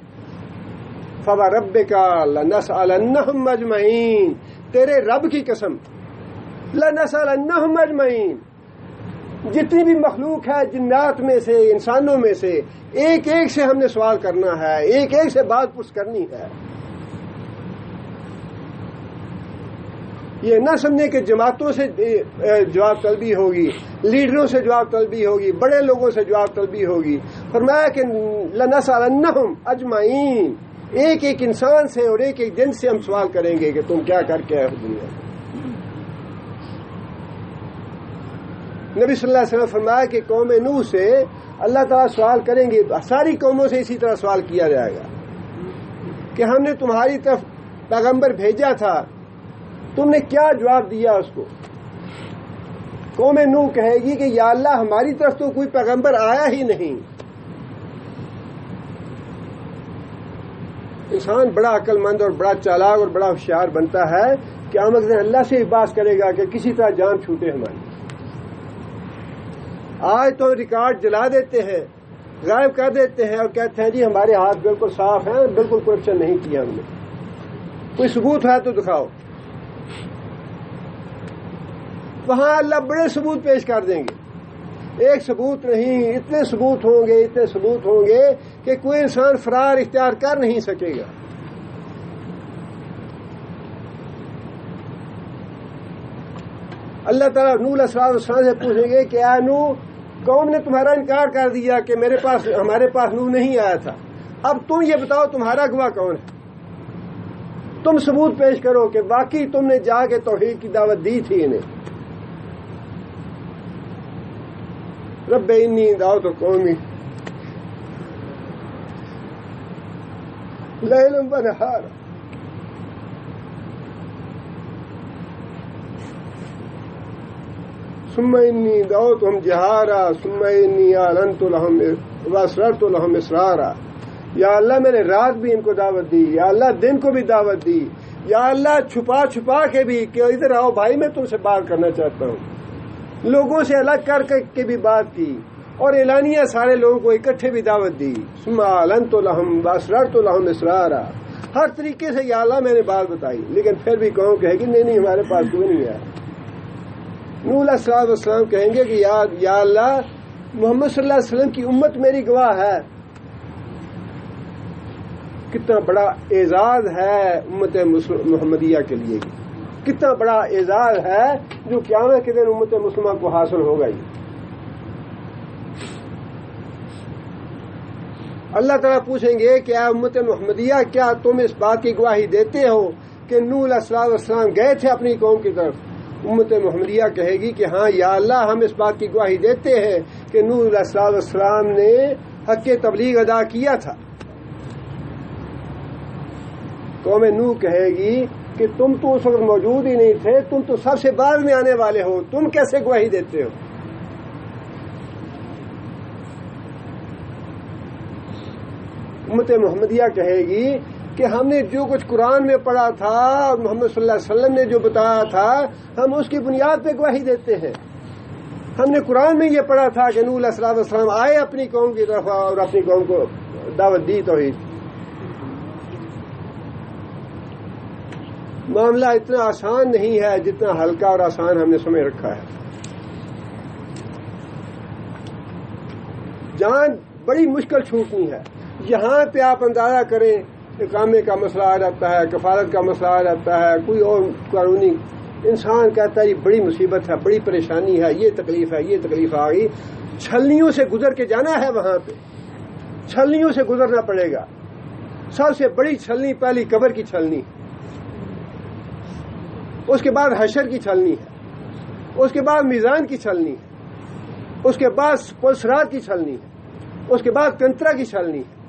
فوربک لنسألنہم اجمعین، تیرے رب کی قسم، لنسألنہم اجمعین، جتنی بھی مخلوق ہے جنات میں سے انسانوں میں سے ایک ایک سے ہم نے سوال کرنا ہے، ایک ایک سے بات پوچھ کرنی ہے. یہ نہ سمجھے کہ جماعتوں سے جواب طلبی ہوگی، لیڈروں سے جواب طلبی ہوگی، بڑے لوگوں سے جواب طلبی ہوگی. فرمایا کہ لنسألنہم اجمعین، ایک ایک انسان سے اور ایک ایک دن سے ہم سوال کریں گے کہ تم کیا کر کے آئے ہو دنیا. نبی صلی اللہ علیہ وسلم فرمایا کہ قوم نوح سے اللہ تعالیٰ سوال کریں گے، ساری قوموں سے اسی طرح سوال کیا جائے گا کہ ہم نے تمہاری طرف پیغمبر بھیجا تھا، تم نے کیا جواب دیا اس کو. قوم نوح کہے گی کہ یا اللہ ہماری طرف تو کوئی پیغمبر آیا ہی نہیں. انسان بڑا عقل مند اور بڑا چالاک اور بڑا ہوشیار بنتا ہے کہ قیامت میں اللہ سے ہی بات کرے گا کہ کسی طرح جان چھوٹے ہماری. آج تو ریکارڈ جلا دیتے ہیں، غائب کر دیتے ہیں اور کہتے ہیں جی ہمارے ہاتھ بالکل صاف ہیں، بالکل کرپشن نہیں کیا ہم نے. کوئی ثبوت ہے تو دکھاؤ. وہاں اللہ بڑے ثبوت پیش کر دیں گے. ایک ثبوت نہیں، اتنے ثبوت ہوں گے، اتنے ثبوت ہوں گے کہ کوئی انسان فرار اختیار کر نہیں سکے گا. اللہ تعالیٰ نوح علیہ السلام سے پوچھیں گے کہ اے نوح، قوم نے تمہارا انکار کر دیا کہ ہمارے پاس نوح نہیں آیا تھا، اب تم یہ بتاؤ تمہارا گواہ کون ہے؟ تم ثبوت پیش کرو کہ واقعی تم نے جا کے توحید کی دعوت دی تھی انہیں. رب انی دعوت قومی لیلا ونہارا ثم انی دعوتہم جہارا ثم انی اعلنت لہم واسررت لہم اسرارا. یا اللہ میں نے رات بھی ان کو دعوت دی، یا اللہ دن کو بھی دعوت دی، یا اللہ چھپا چھپا کے بھی کہ ادھر آؤ بھائی میں تم سے بات کرنا چاہتا ہوں. لوگوں سے الگ کر کے بھی بات کی اور اعلانیہ سارے لوگوں کو اکٹھے بھی دعوت دی. ثم اعلنت لہم واسررت لہم اسرارا. ہر طریقے سے یا اللہ میں نے بات بتائی، لیکن پھر بھی قوم کہے گی نہیں ہمارے پاس کوئی نہیں ہے. نوح علیہ السلام کہیں گے کہ یا اللہ محمد صلی اللہ علیہ وسلم کی امت میری گواہ ہے. کتنا بڑا اعزاز ہے امت محمدیہ کے لیے، کتنا بڑا اعزاز ہے جو قیامت کے دن امت مسلمہ کو حاصل ہوگا. اللہ تعالیٰ پوچھیں گے کہ اے امت محمدیہ، کیا تم اس بات کی گواہی دیتے ہو کہ نوح علیہ السلام گئے تھے اپنی قوم کی طرف؟ امت محمدیہ کہے گی کہ ہاں یا اللہ ہم اس بات کی گواہی دیتے ہیں کہ نوح علیہ السلام نے حق تبلیغ ادا کیا تھا. قوم نوح کہے گی کہ تم تو اس وقت موجود ہی نہیں تھے، تم تو سب سے بعد میں آنے والے ہو، تم کیسے گواہی دیتے ہو؟ امت محمدیہ کہے گی کہ ہم نے جو کچھ قرآن میں پڑھا تھا اور محمد صلی اللہ علیہ وسلم نے جو بتایا تھا ہم اس کی بنیاد پہ گواہی دیتے ہیں. ہم نے قرآن میں یہ پڑھا تھا کہ نوح علیہ السلام آئے اپنی قوم کی طرف اور اپنی قوم کو دعوت دی توحید. معاملہ اتنا آسان نہیں ہے جتنا ہلکا اور آسان ہم نے سمجھ رکھا ہے. جان بڑی مشکل چھوٹنی ہے. یہاں پہ آپ اندازہ کریں، اقامے کا مسئلہ آ جاتا ہے، کفالت کا مسئلہ آ جاتا ہے، کوئی اور قانونی انسان کہتا ہے یہ بڑی مصیبت ہے، بڑی پریشانی ہے، یہ تکلیف ہے، یہ تکلیف آ گئی. چھلنیوں سے گزر کے جانا ہے، وہاں پہ چھلنیوں سے گزرنا پڑے گا. سب سے بڑی چھلنی پہلی قبر کی چھلنی، اس کے بعد حشر کی چھلنی ہے، اس کے بعد میزان کی چھلنی ہے، اس کے بعد پلسرات کی چھلنی ہے، اس کے بعد کنترا کی چھلنی ہے.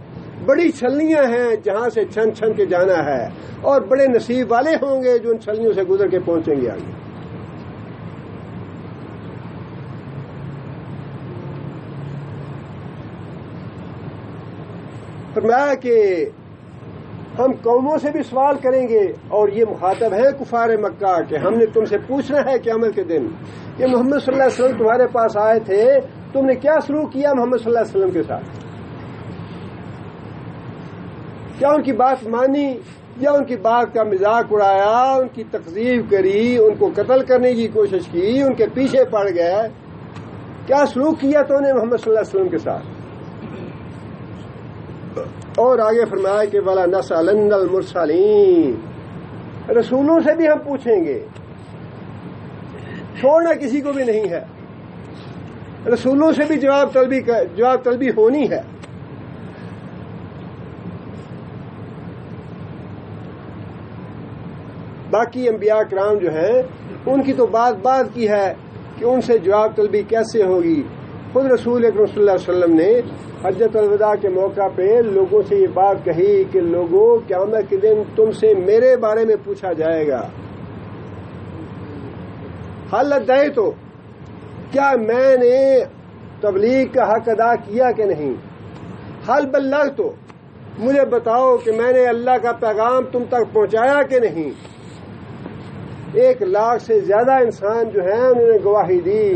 بڑی چھلنیاں ہیں جہاں سے چھن چھن کے جانا ہے، اور بڑے نصیب والے ہوں گے جو ان چھلنیوں سے گزر کے پہنچیں گے آگے. فرمایا کہ ہم قوموں سے بھی سوال کریں گے، اور یہ مخاطب ہے کفار مکہ کہ ہم نے تم سے پوچھنا ہے قیامت کے دن کہ محمد صلی اللہ علیہ وسلم تمہارے پاس آئے تھے، تم نے کیا سلوک کیا محمد صلی اللہ علیہ وسلم کے ساتھ؟ کیا ان کی بات مانی یا ان کی بات کا مذاق اڑایا، ان کی تکذیب کری، ان کو قتل کرنے کی کوشش کی، ان کے پیچھے پڑ گئے؟ کیا سلوک کیا تو نے محمد صلی اللہ علیہ وسلم کے ساتھ؟ اور آگے فرمایا کہ وَلَا نَسْأَلَنَّ الْمُرْسَلِينَ، رسولوں سے بھی ہم پوچھیں گے، چھوڑنا کسی کو بھی نہیں ہے. رسولوں سے بھی جواب طلبی ہونی ہے. باقی انبیاء کرام جو ہیں ان کی تو بات کی ہے کہ ان سے جواب طلبی کیسے ہوگی. خود رسول اکرم صلی اللہ علیہ وسلم نے حجۃ الوداع کے موقع پہ لوگوں سے یہ بات کہی کہ لوگوں قیامت کے دن تم سے میرے بارے میں پوچھا جائے گا. حل ادعی تو کیا میں نے تبلیغ کا حق ادا کیا کہ نہیں؟ حل بلغ تو مجھے بتاؤ کہ میں نے اللہ کا پیغام تم تک پہنچایا کہ نہیں؟ 1 لاکھ سے زیادہ انسان جو ہیں انہوں نے گواہی دی.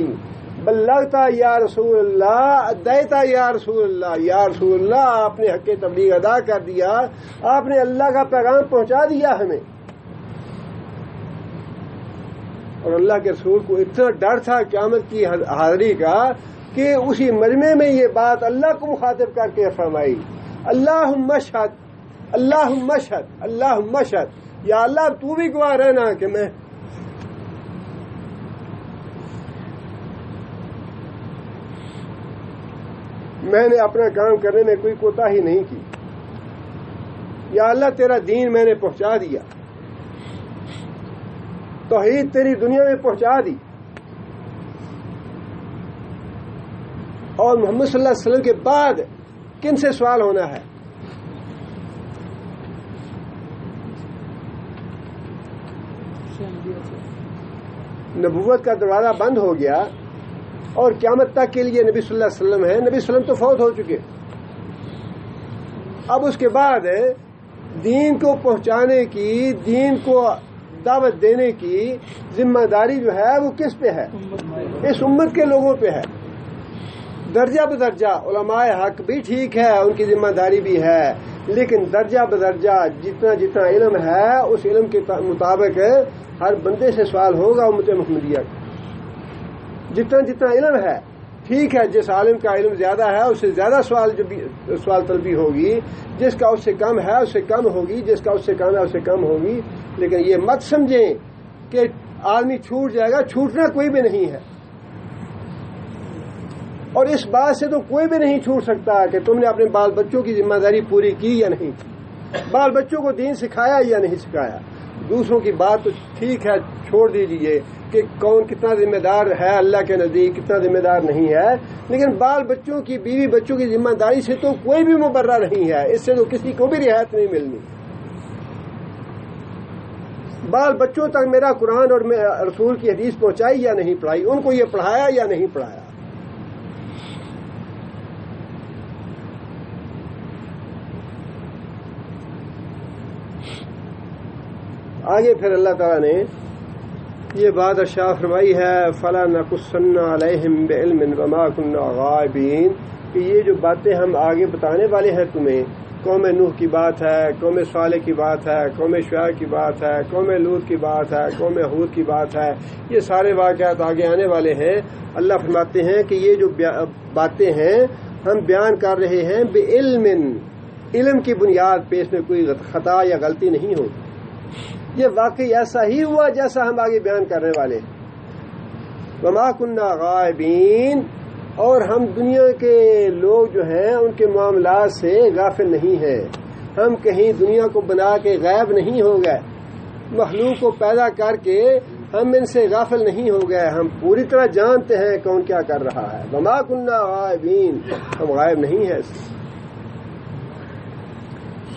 بلغتا یا رسول اللہ، ادیتا یا رسول اللہ، یا رسول اللہ آپ نے حق تبلیغ ادا کر دیا، آپ نے اللہ کا پیغام پہنچا دیا ہمیں۔ اور اللہ کے رسول کو اتنا ڈر تھا قیامت کی حاضری کا کہ اسی مجمع میں یہ بات اللہ کو مخاطب کر کے فرمائی، اللہم اشہد، اللہم اشہد، اللہم اشہد، یا اللہ تو بھی گواہ رہنا کہ میں نے اپنا کام کرنے میں کوئی کوتاہی نہیں کی، یا اللہ تیرا دین میں نے پہنچا دیا، توحید تیری دنیا میں پہنچا دی۔ اور محمد صلی اللہ علیہ وسلم کے بعد کن سے سوال ہونا ہے؟ نبوت کا دروازہ بند ہو گیا اور قیامت تک کے لیے نبی صلی اللہ علیہ وسلم ہے، نبی صلی اللہ علیہ وسلم تو فوت ہو چکے، اب اس کے بعد دین کو پہنچانے کی، دین کو دعوت دینے کی ذمہ داری جو ہے وہ کس پہ ہے؟ اس امت کے لوگوں پہ ہے، درجہ بدرجہ۔ علماء حق بھی ٹھیک ہے، ان کی ذمہ داری بھی ہے، لیکن درجہ بدرجہ جتنا جتنا علم ہے اس علم کے مطابق ہر بندے سے سوال ہوگا امت محمدیہ کا۔ جتنا جتنا علم ہے ٹھیک ہے، جس عالم کا علم زیادہ ہے اس سے زیادہ سوال طلبی ہوگی، جس کا اس سے کم ہے اس سے کم ہوگی، جس کا اس سے کم ہے اس سے کم ہوگی، لیکن یہ مت سمجھیں کہ آدمی چھوٹ جائے گا، چھوٹنا کوئی بھی نہیں ہے۔ اور اس بات سے تو کوئی بھی نہیں چھوٹ سکتا کہ تم نے اپنے بال بچوں کی ذمہ داری پوری کی یا نہیں کی، بال بچوں کو دین سکھایا یا نہیں سکھایا۔ دوسروں کی بات تو ٹھیک ہے چھوڑ دیجئے کہ کون کتنا ذمہ دار ہے اللہ کے نزدیک، کتنا ذمہ دار نہیں ہے، لیکن بال بچوں کی، بیوی بچوں کی ذمہ داری سے تو کوئی بھی مبرہ نہیں ہے، اس سے تو کسی کو بھی رعایت نہیں ملنی۔ بال بچوں تک میرا قرآن اور رسول کی حدیث پہنچائی یا نہیں پڑھائی، ان کو یہ پڑھایا یا نہیں پڑھایا۔ آگے پھر اللہ تعالیٰ نے یہ بات ارشاد فرمائی ہے، فَلَا نَقُصَّنَّ عَلَيْهِمْ بِعِلْمٍ وَمَا كُنَّا غَائِبِينَ، کہ یہ جو باتیں ہم آگے بتانے والے ہیں تمہیں، قوم نوح کی بات ہے، قوم صالح کی بات ہے، قوم شعیب کی بات ہے، قوم لوط کی بات ہے، قوم ہود کی بات ہے، یہ سارے واقعات آگے آنے والے ہیں۔ اللہ فرماتے ہیں کہ یہ جو باتیں ہیں ہم بیان کر رہے ہیں بعلم، علم کی بنیاد پہ، اس میں کوئی خطا یا غلطی نہیں ہوگی، یہ واقعی ایسا ہی ہوا جیسا ہم آگے بیان کرنے والے ہیں۔ وما كنا غائبین، اور ہم دنیا کے لوگ جو ہیں ان کے معاملات سے غافل نہیں ہیں، ہم کہیں دنیا کو بنا کے غائب نہیں ہو گئے، مخلوق کو پیدا کر کے ہم ان سے غافل نہیں ہو گئے، ہم پوری طرح جانتے ہیں کون کیا کر رہا ہے۔ وما كنا غائبین، ہم غائب نہیں ہیں۔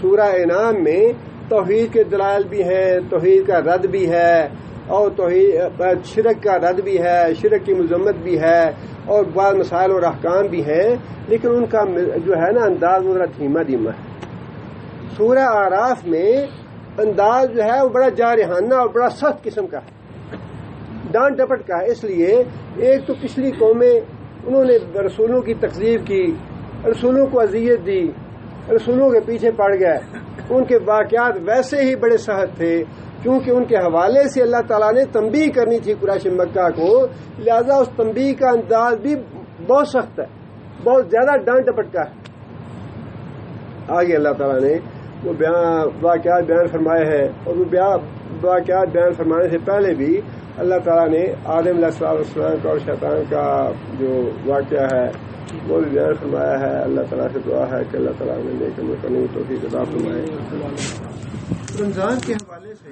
سورہ انعام میں توحید کے دلائل بھی ہیں، توحید کا رد بھی ہے، اور توحید شرک کا رد بھی ہے، شرک کی مذمت بھی ہے، اور بعض مسائل اور احکام بھی ہیں، لیکن ان کا جو ہے نا انداز وہ ذرا دھیما دھیما ہے۔ سورہ اعراف میں انداز جو ہے وہ بڑا جارحانہ اور بڑا سخت قسم کا ہے، ڈانٹ ڈپٹ کا ہے۔ اس لیے ایک تو پچھلی قومیں انہوں نے رسولوں کی تکذیب کی، رسولوں کو اذیت دی، رسولوں کے پیچھے پڑ گئے، ان کے واقعات ویسے ہی بڑے سخت تھے، کیونکہ ان کے حوالے سے اللہ تعالیٰ نے تنبیہ کرنی تھی قریش مکہ کو، لہذا اس تنبیہ کا انداز بھی بہت سخت ہے، بہت زیادہ ڈانٹ ڈپٹ کا ہے۔ آگے اللہ تعالیٰ نے وہ واقعات بیان فرمائے ہیں، اور وہ واقعات بیان فرمانے سے پہلے بھی اللہ تعالیٰ نے آدم علیہ السلام کا اور شیطان کا جو واقعہ ہے وہ بھی بیان فرمایا ہے۔ اللہ تعالیٰ سے دعا ہے کہ اللہ تعالیٰ نے نیک عمل کرنے کی توفیق عطا فرمائے۔ رمضان کے حوالے سے